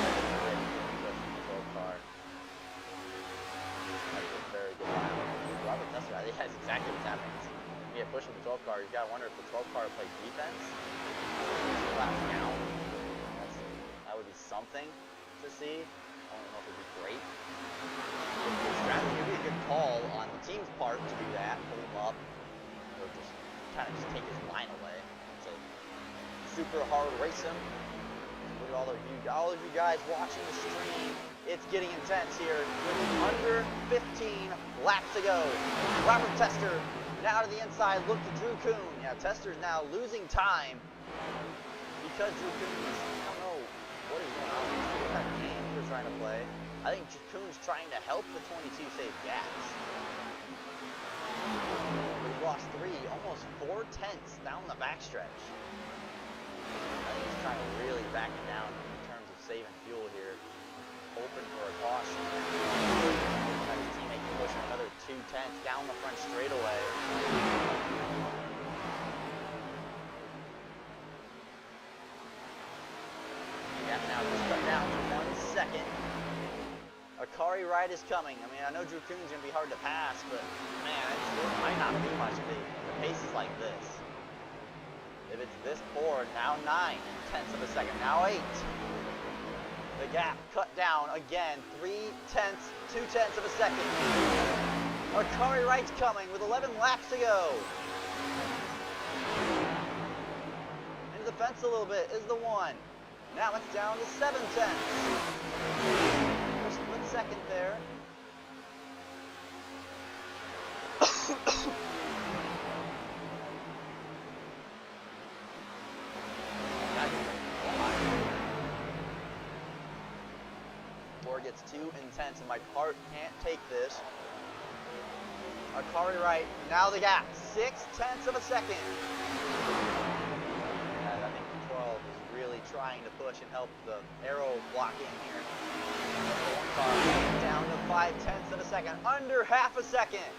The 12 car. That's a very good lap. Robert Tester, I think that's exactly what's happening. Yeah, pushing the 12 car. You gotta wonder if the 12 car plays defense. 2 laps down. That would be something to see. I don't know if it'd be great. Strategy would be a good call on the team's part to do that, pull him up, or just kind of just take his line away. It's a super hard race him. Look at all of you guys watching the stream. It's getting intense here with under 15 laps to go. Robert Tester now to the inside. Look to Drew Kuhn. Yeah, Tester's now losing time because Drew Kuhn is, I don't know what is going on. What kind of game they're trying to play. I think Kuhn's trying to help the 22 save gas. But he lost 3, almost 4 tenths down the backstretch. I think he's trying to really back it down in terms of saving fuel here. Open for a caution. His teammate can push another 2 tenths down the front straightaway. Yeah, now just cut down to 1 second. Akari Wright is coming. I mean, I know Drew Kuhn's going to be hard to pass, but man, it might not be much if the pace is like this. If it's this poor, now 9 tenths of a second, now 8. The gap cut down again, 3 tenths, 2 tenths of a second. Akari Wright's coming with 11 laps to go. Into the fence a little bit is the 1. Now it's down to 7 tenths. For a split second there. Gets too intense and my cart can't take this. Akari Wright, now the gap, 6 tenths of a second. And I think the 12 is really trying to push and help the arrow block in here. The 1 car down to 5 tenths of a second, under half a second.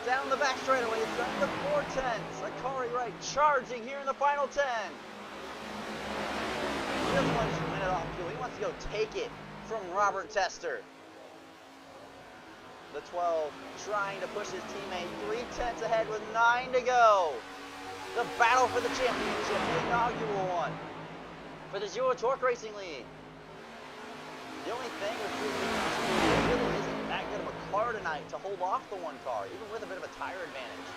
Down the back straightaway, it's down to 4 tenths. Akari Wright charging here in the final 10. He doesn't want to just win it off fuel. He wants to go take it from Robert Tester. The 12 trying to push his teammate 3/10 ahead with 9 to go. The battle for the championship, the inaugural one for the Zero Torque Racing League. The only thing with Drew Coon is he really isn't that good of a car tonight to hold off the one car, even with a bit of a tire advantage.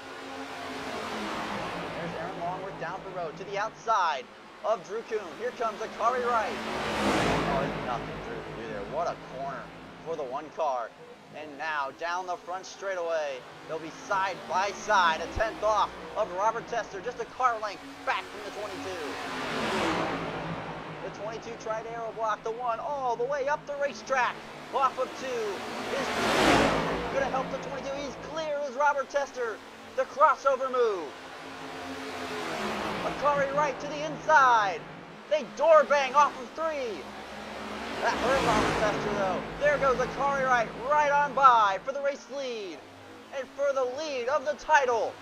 There's Aaron Longworth down the road to the outside of Drew Coon. Here comes Akari Wright. Oh, there's nothing Drew can do there. What a corner for the one car. And now down the front straightaway, they'll be side by side, a 10th off of Robert Tester, just a car length back from the 22. The 22 tried to aero block the one all the way up the racetrack. Off of 2 is going to help the 22. He's clear as Robert Tester. The crossover move. Akari Wright to the inside. They door bang off of 3. That hurt Robert Tester though. There goes Akari Wright right on by for the race lead. And for the lead of the title.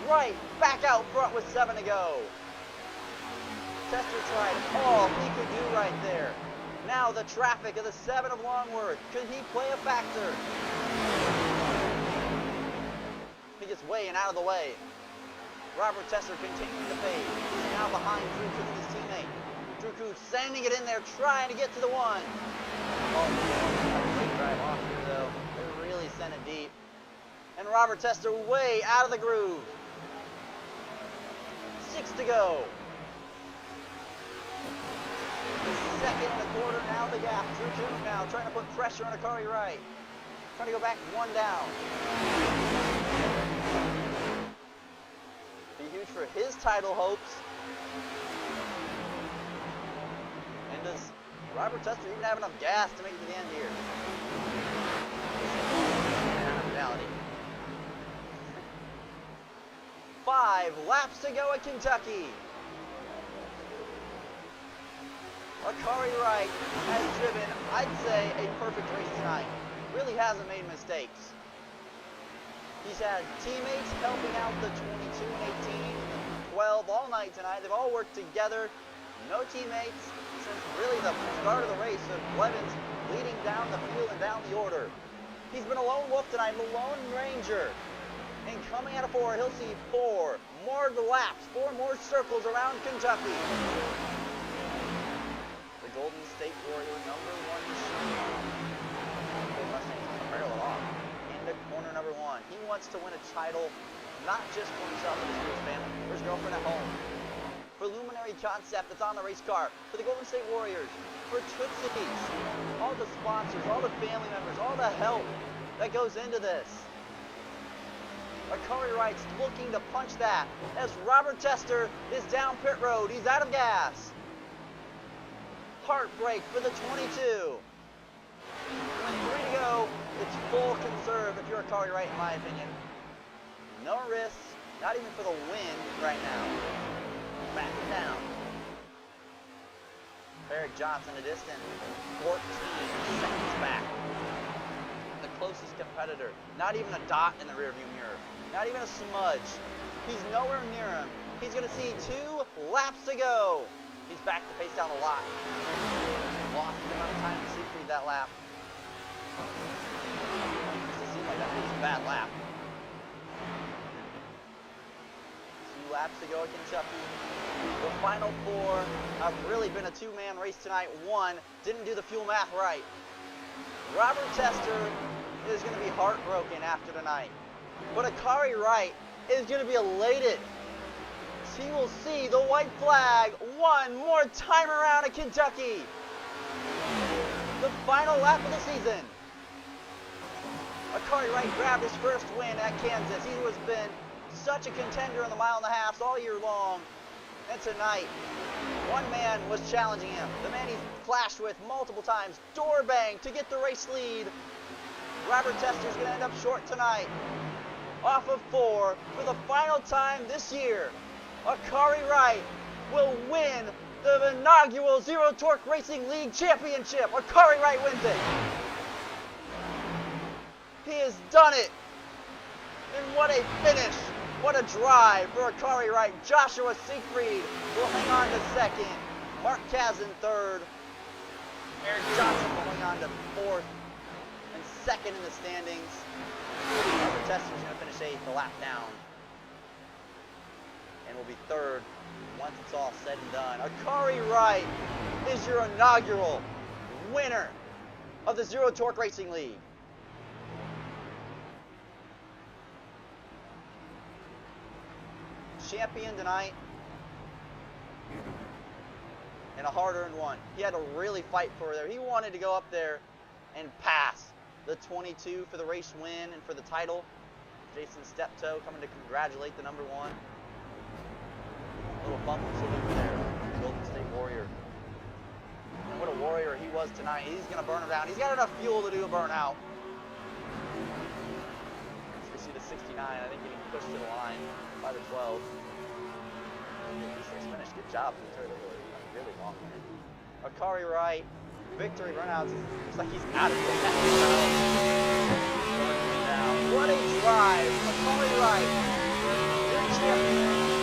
Wright back out front with 7 to go. Tester tried all he could do right there. Now the traffic of the 7 of Longworth. Could he play a factor? He gets way and out of the way. Robert Tester continuing to fade. He's now behind Drew Coon, his teammate. Drew Coon sending it in there, trying to get to the 1. Oh, great drive off here though. They really sent it deep. And Robert Tester way out of the groove. 6 to go. The 2nd and a quarter now the gap. Drew Coon now trying to put pressure on Akari Wright. Trying to go back 1 down. Be huge for his title hopes. And does Robert Tester even have enough gas to make it to the end here? Reality. 5 laps to go at Kentucky. Akari Wright has driven, I'd say, a perfect race tonight. Really hasn't made mistakes. He's had teammates helping out the 22 and 18 and 12 all night tonight. They've all worked together. No teammates since really the start of the race. So Blevins leading down the field and down the order. He's been a lone wolf tonight, a lone ranger. And coming out of 4, he'll see 4 more laps, 4 more circles around Kentucky. The Golden State Warrior, #1 machine. The Mustangs can barrel it off into corner #1. He wants to win a title, not just for himself and his family, for his girlfriend at home. For Luminary Concept that's on the race car, for the Golden State Warriors, for Tootsie's, all the sponsors, all the family members, all the help that goes into this. Akari Wright's looking to punch that as Robert Tester is down pit road. He's out of gas. Heartbreak for the 22. With 3 to go, it's full conserve if you're Akari Wright, in my opinion. No risks, not even for the win right now. Back it down. Eric Johnson a distant 14 seconds back. The closest competitor. Not even a dot in the rearview mirror. Not even a smudge. He's nowhere near him. He's going to see 2 laps to go. He's back to pace down a lot. Lost the amount of time to Siegfried that lap. It seems like that was a bad lap. 2 laps to go at Kentucky. The final 4 have really been a 2-man race tonight. 1 didn't do the fuel math right. Robert Tester is going to be heartbroken after tonight. But Akari Wright is going to be elated. He will see the white flag 1 more time around at Kentucky. The final lap of the season. Akari Wright grabbed his first win at Kansas. He has been such a contender in the 1.5 miles all year long. And tonight, 1 man was challenging him. The man he's clashed with multiple times. Door bang to get the race lead. Robert Tester's going to end up short tonight. Off of 4 for the final time this year. Akari Wright will win the inaugural Zero Torque Racing League Championship. Akari Wright wins it. He has done it. And what a finish. What a drive for Akari Wright. Joshua Siegfried will hang on to 2nd. Mark Kazin 3rd. Eric Johnson will hang on to 4th. and second in the standings. Robert Tester's going to finish 8th, a lap down. And will be 3rd once it's all said and done. Akari Wright is your inaugural winner of the Zero Torque Racing League. Champion tonight and a hard-earned one. He had to really fight for there. He wanted to go up there and pass the 22 for the race win and for the title. Jason Steptoe coming to congratulate the number 1. Little bump and salute there, Golden State Warrior. And what a warrior he was tonight. He's going to burn him down. He's got enough fuel to do a burnout. So we see the 69, I think, getting pushed to the line by the 12. 56 finish. Good job from Turtle. Really long there. Akari Wright, victory burnouts. Looks like he's out of it. What a drive. Akari Wright, your champion.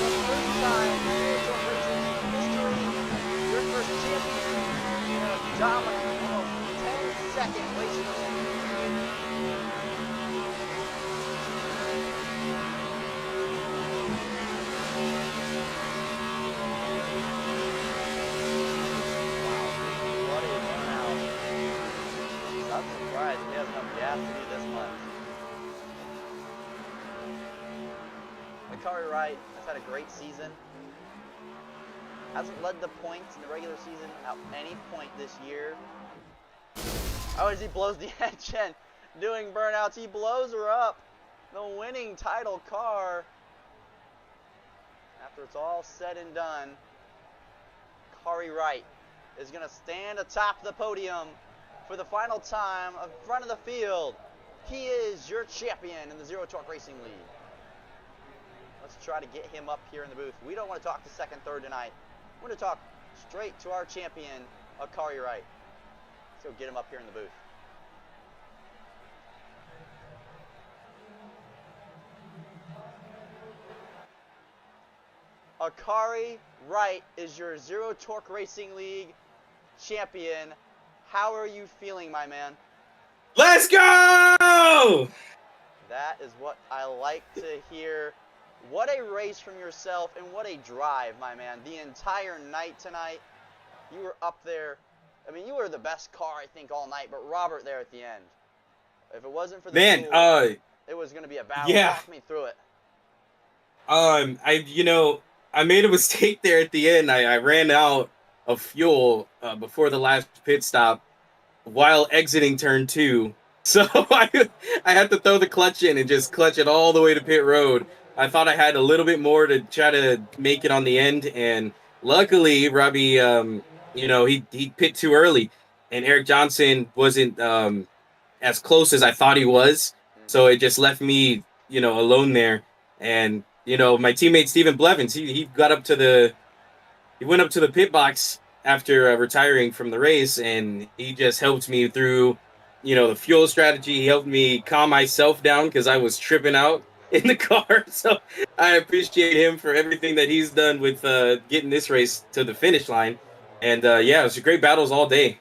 The first time in history. Your first champion. In a dominant, almost 10-second racing win. I'm surprised he has enough gas to do this much. Akari Wright has had a great season. Hasn't led the points in the regular season at any point this year. Oh, as he blows the engine doing burnouts, he blows her up. The winning title car. After it's all said and done, Akari Wright is going to stand atop the podium for the final time in front of the field. He is your champion in the Zero Torque Racing League. Let's try to get him up here in the booth. We don't want to talk to second, third tonight. We're going to talk straight to our champion, Akari Wright. Let's go get him up here in the booth. Akari Wright is your Zero Torque Racing League champion. How are you feeling, my man? Let's go! That is what I like to hear. What a race from yourself and what a drive, my man. The entire night tonight, you were up there. I mean, you were the best car, I think, all night, but Robert there at the end. If it wasn't for the fuel, it was going to be a battle. Yeah. Walk me through it. I made a mistake there at the end. I ran out of fuel before the last pit stop while exiting turn 2. So I had to throw the clutch in and just clutch it all the way to pit road. I thought I had a little bit more to try to make it on the end, and luckily Robbie, he pit too early, and Eric Johnson wasn't as close as I thought he was. So it just left me, alone there. And my teammate Steven Blevins, he went up to the pit box after retiring from the race, and he just helped me through, the fuel strategy. He helped me calm myself down because I was tripping out in the car. So I appreciate him for everything that he's done with getting this race to the finish line. And it was great battles all day.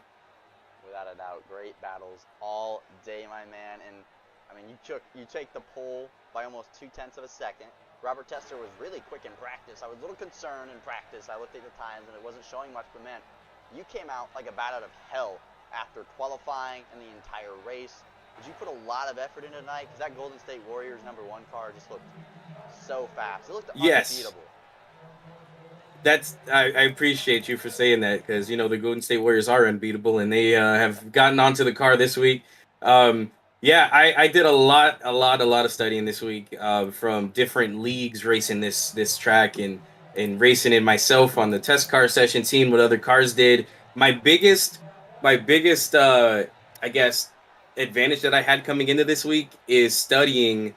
Without a doubt, great battles all day, my man. And I mean, you take the pole by almost 0.2 of a second. Robert Tester was really quick in practice. I was a little concerned in practice. I looked at the times and it wasn't showing much, but man, you came out like a bat out of hell after qualifying and the entire race. Did you put a lot of effort into tonight? Because that Golden State Warriors #1 car just looked so fast. It looked unbeatable. I appreciate you for saying that, because the Golden State Warriors are unbeatable, and they have gotten onto the car this week. I did a lot of studying this week from different leagues, racing this track and racing it myself on the test car session, seeing what other cars did. My biggest I guess advantage that I had coming into this week is studying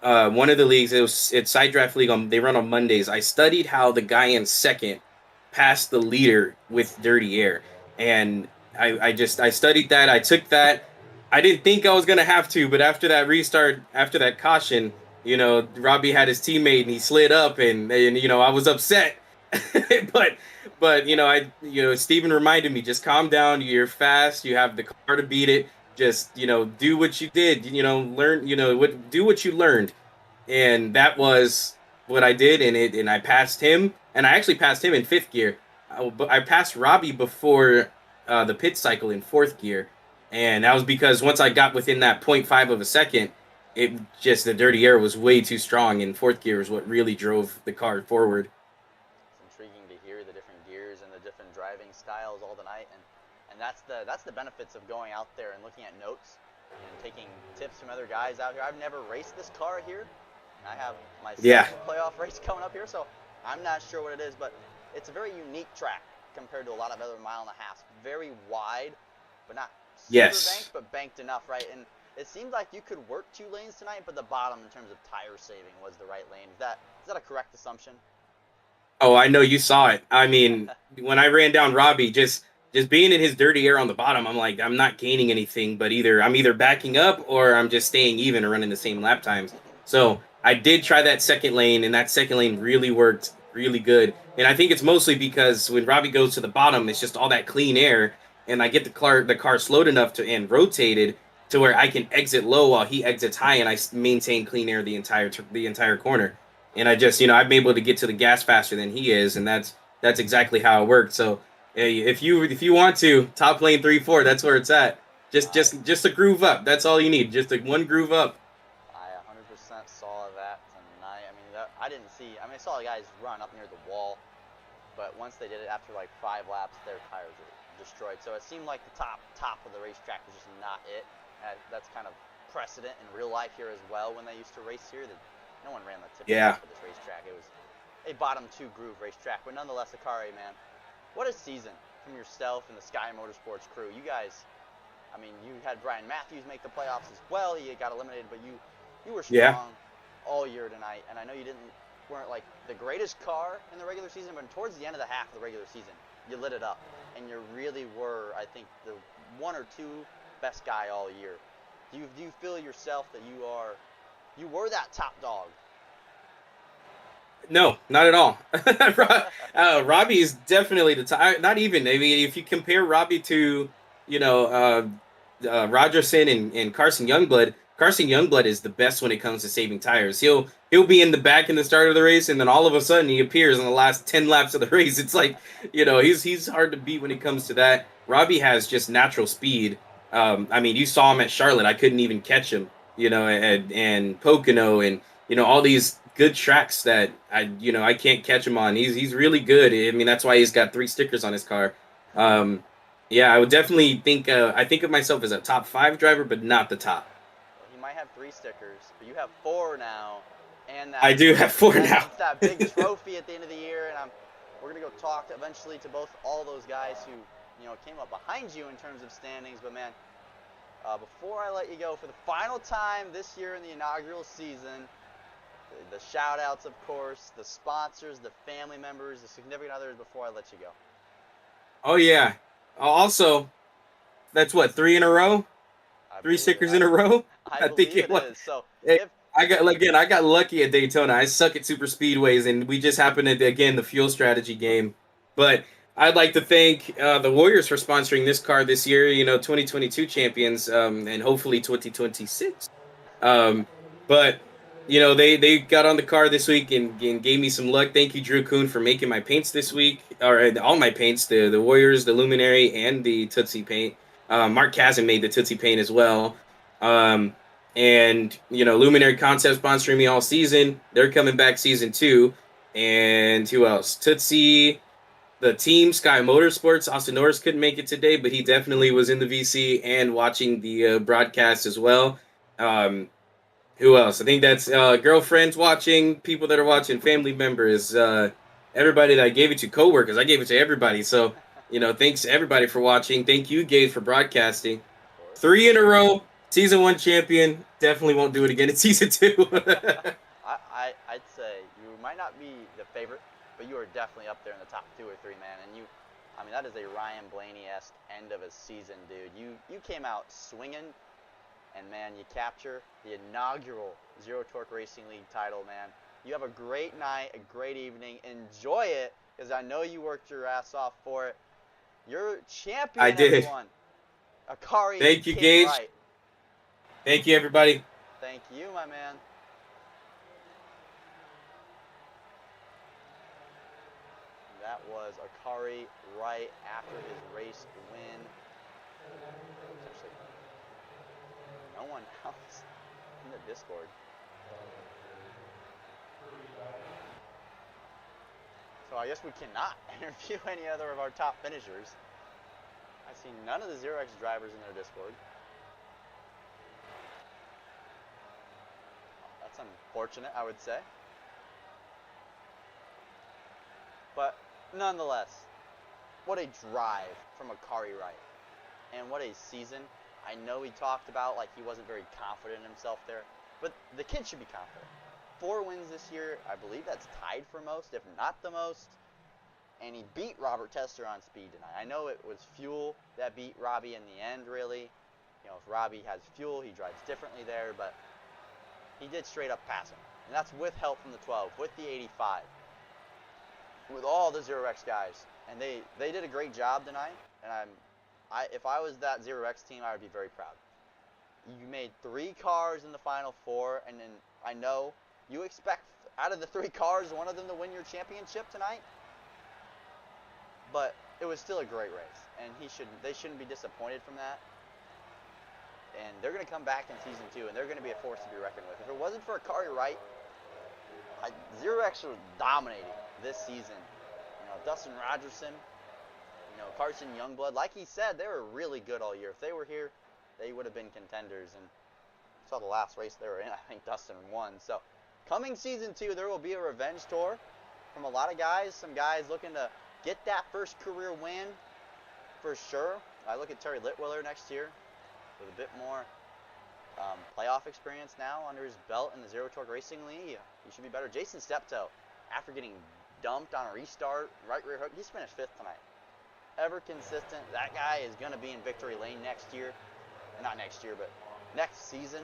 one of the leagues. It's Side Draft League. They run on Mondays. I studied how the guy in second passed the leader with dirty air, and I studied that. I took that. I didn't think I was gonna have to, but after that restart, after that caution, Robbie had his teammate and he slid up, and I was upset, but Steven reminded me, just calm down. You're fast. You have the car to beat it. just, do what you did, learn, do what you learned. And that was what I did, and I passed him, and I actually passed him in fifth gear. I passed Robbie before the pit cycle in fourth gear, and that was because once I got within that 0.5 of a second, the dirty air was way too strong, and fourth gear is what really drove the car forward. It's intriguing to hear the different gears and the different driving styles all the night, and that's the benefits of going out there and looking at notes and taking tips from other guys out here. I've never raced this car here. I have my second playoff race coming up here, so I'm not sure what it is, but it's a very unique track compared to a lot of other mile-and-a-halves. Very wide, but not super banked, but banked enough, right? And it seemed like you could work 2 lanes tonight, but the bottom in terms of tire saving was the right lane. Is that a correct assumption? Oh, I know you saw it. I mean, when I ran down Robbie, just being in his dirty air on the bottom, I'm like, I'm not gaining anything, but I'm either backing up or I'm just staying even or running the same lap times. So I did try that second lane, and that second lane really worked really good. And I think it's mostly because when Robbie goes to the bottom, it's just all that clean air, and I get the car slowed enough and rotated to where I can exit low while he exits high, and I maintain clean air the entire corner. And I just, I'm able to get to the gas faster than he is, and that's exactly how it worked. So if you want to top lane 3-4, that's where it's at. Just a groove up. That's all you need. Just one groove up. I 100% saw that tonight. I mean, I didn't see. I mean, I saw the guys run up near the wall, but once they did it after like 5 laps, their tires were destroyed. So it seemed like the top of the racetrack was just not it. And that's kind of precedent in real life here as well. When they used to race here, that no one ran the tip of this racetrack. It was a bottom 2 groove racetrack, but nonetheless, Akari, man, what a season from yourself and the Sky Motorsports crew. You guys, I mean, you had Brian Matthews make the playoffs as well. He got eliminated, but you were strong all year tonight. And I know you weren't like the greatest car in the regular season, but towards the end of the half of the regular season, you lit it up, and you really were, I think, the 1 or 2 best guy all year. Do you feel yourself that you were that top dog? No, not at all. Robbie is definitely the top. Not even. I mean, if you compare Robbie to, Rogerson and Carson Youngblood, Carson Youngblood is the best when it comes to saving tires. He'll be in the back in the start of the race, and then all of a sudden he appears in the last 10 laps of the race. It's like, he's hard to beat when it comes to that. Robbie has just natural speed. I mean, you saw him at Charlotte. I couldn't even catch him, and Pocono and, all these good tracks that I can't catch him on. He's really good. I mean, that's why he's got 3 stickers on his car. Yeah, I would definitely think, I think of myself as a top 5 driver, but not the top. Well, he might have 3 stickers, but you have 4 now. And I do have 4 now. It's that big trophy at the end of the year, and we're going to go talk eventually to all those guys who, came up behind you in terms of standings. But, man, before I let you go, for the final time this year in the inaugural season, the shout-outs, of course, the sponsors, the family members, the significant others before I let you go. Oh, yeah. Also, that's what, 3 in a row? 3 stickers in a row? I think it is. So, I got lucky at Daytona. I suck at super speedways, and we just happened to, again, the fuel strategy game. But I'd like to thank the Warriors for sponsoring this car this year, 2022 champions, and hopefully 2026. But, they got on the car this week and gave me some luck. Thank you, Drew Kuhn, for making my paints this week, or all my paints, the Warriors, the Luminary, and the Tootsie paint. Mark Kazan made the Tootsie paint as well. And, Luminary Concept sponsoring me all season. They're coming back season 2. And who else? Tootsie, the team, Sky Motorsports. Austin Norris couldn't make it today, but he definitely was in the VC and watching the broadcast as well. Who else? I think that's girlfriends watching, people that are watching, family members, everybody that I gave it to, coworkers. I gave it to everybody. So, thanks to everybody for watching. Thank you, Gabe, for broadcasting. 3 in a row. Season 1 champion. Definitely won't do it again in season 2. I'd say you might not be the favorite, but you are definitely up there in the top 2 or 3, man. And that is a Ryan Blaney-esque end of a season, dude. You came out swinging, and man, you capture the inaugural Zero Torque Racing League title, man. You have a great night, a great evening. Enjoy it, because I know you worked your ass off for it. You're champion, I did. Everyone. Akari Thank you, King Gage. Wright. Thank you, everybody. Thank you, my man. That was Akari Wright after his race win. Essentially, no one else in the Discord. So I guess we cannot interview any other of our top finishers. I see none of the 0x drivers in their Discord. That's unfortunate, I would say. But nonetheless, what a drive from Akari Wright. And what a season. I know he talked about like he wasn't very confident in himself there, but the kid should be confident. 4 wins this year. I believe that's tied for most, if not the most. And he beat Robert Tester on speed tonight. I know it was Fuel that beat Robbie in the end, really. You know, if Robbie has Fuel, he drives differently there, but he did straight up pass him. And that's with help from the 12, with the 85, with all the 0x guys. And they did a great job tonight. And if I was that 0x team, I would be very proud. You made 3 cars in the final 4, and then I know you expect out of the 3 cars, one of them to win your championship tonight. But it was still a great race, and they shouldn't be disappointed from that. And they're going to come back in season 2, and they're going to be a force to be reckoned with. If it wasn't for Akari Wright, 0x was dominating this season. You know, Dustin Rogerson, you know, Carson Youngblood, like he said, they were really good all year. If they were here, they would have been contenders. And saw the last race they were in, I think Dustin won. So coming season 2, there will be a revenge tour from a lot of guys. Some guys looking to get that first career win for sure. I look at Terry Litwiller next year with a bit more playoff experience now under his belt in the Zero Torque Racing League. He should be better. Jason Steptoe, after getting dumped on a restart, right rear hook, he's finished 5th tonight. Ever consistent. That guy is going to be in victory lane next year. Not next year, but next season,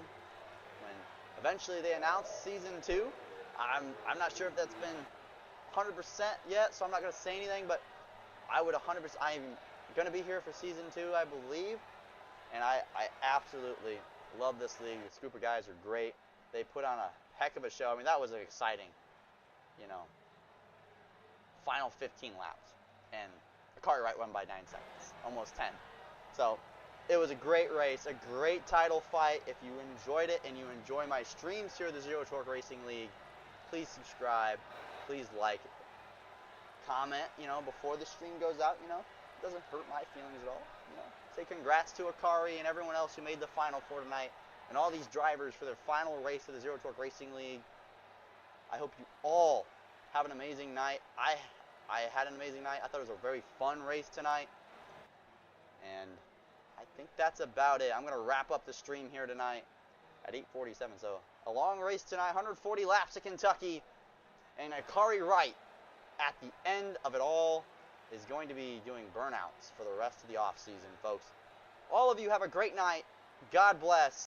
when eventually they announce season 2. I'm not sure if that's been 100% yet, so I'm not going to say anything, but I would 100%, I'm going to be here for season 2, I believe, and I absolutely love this league. This group of guys are great. They put on a heck of a show. I mean, that was exciting, you know, final 15 laps, and Akari Wright won by 9 seconds, almost 10. So it was a great race, a great title fight. If you enjoyed it and you enjoy my streams here at the Zero Torque Racing League, please subscribe. Please like it. Comment, you know, before the stream goes out, you know. It doesn't hurt my feelings at all, you know. Say congrats to Akari and everyone else who made the final 4 tonight, and all these drivers for their final race of the Zero Torque Racing League. I hope you all have an amazing night. I had an amazing night. I thought it was a very fun race tonight. And I think that's about it. I'm going to wrap up the stream here tonight at 8:47. So a long race tonight, 140 laps to Kentucky. And Akari Wright, at the end of it all, is going to be doing burnouts for the rest of the off season, folks. All of you have a great night. God bless.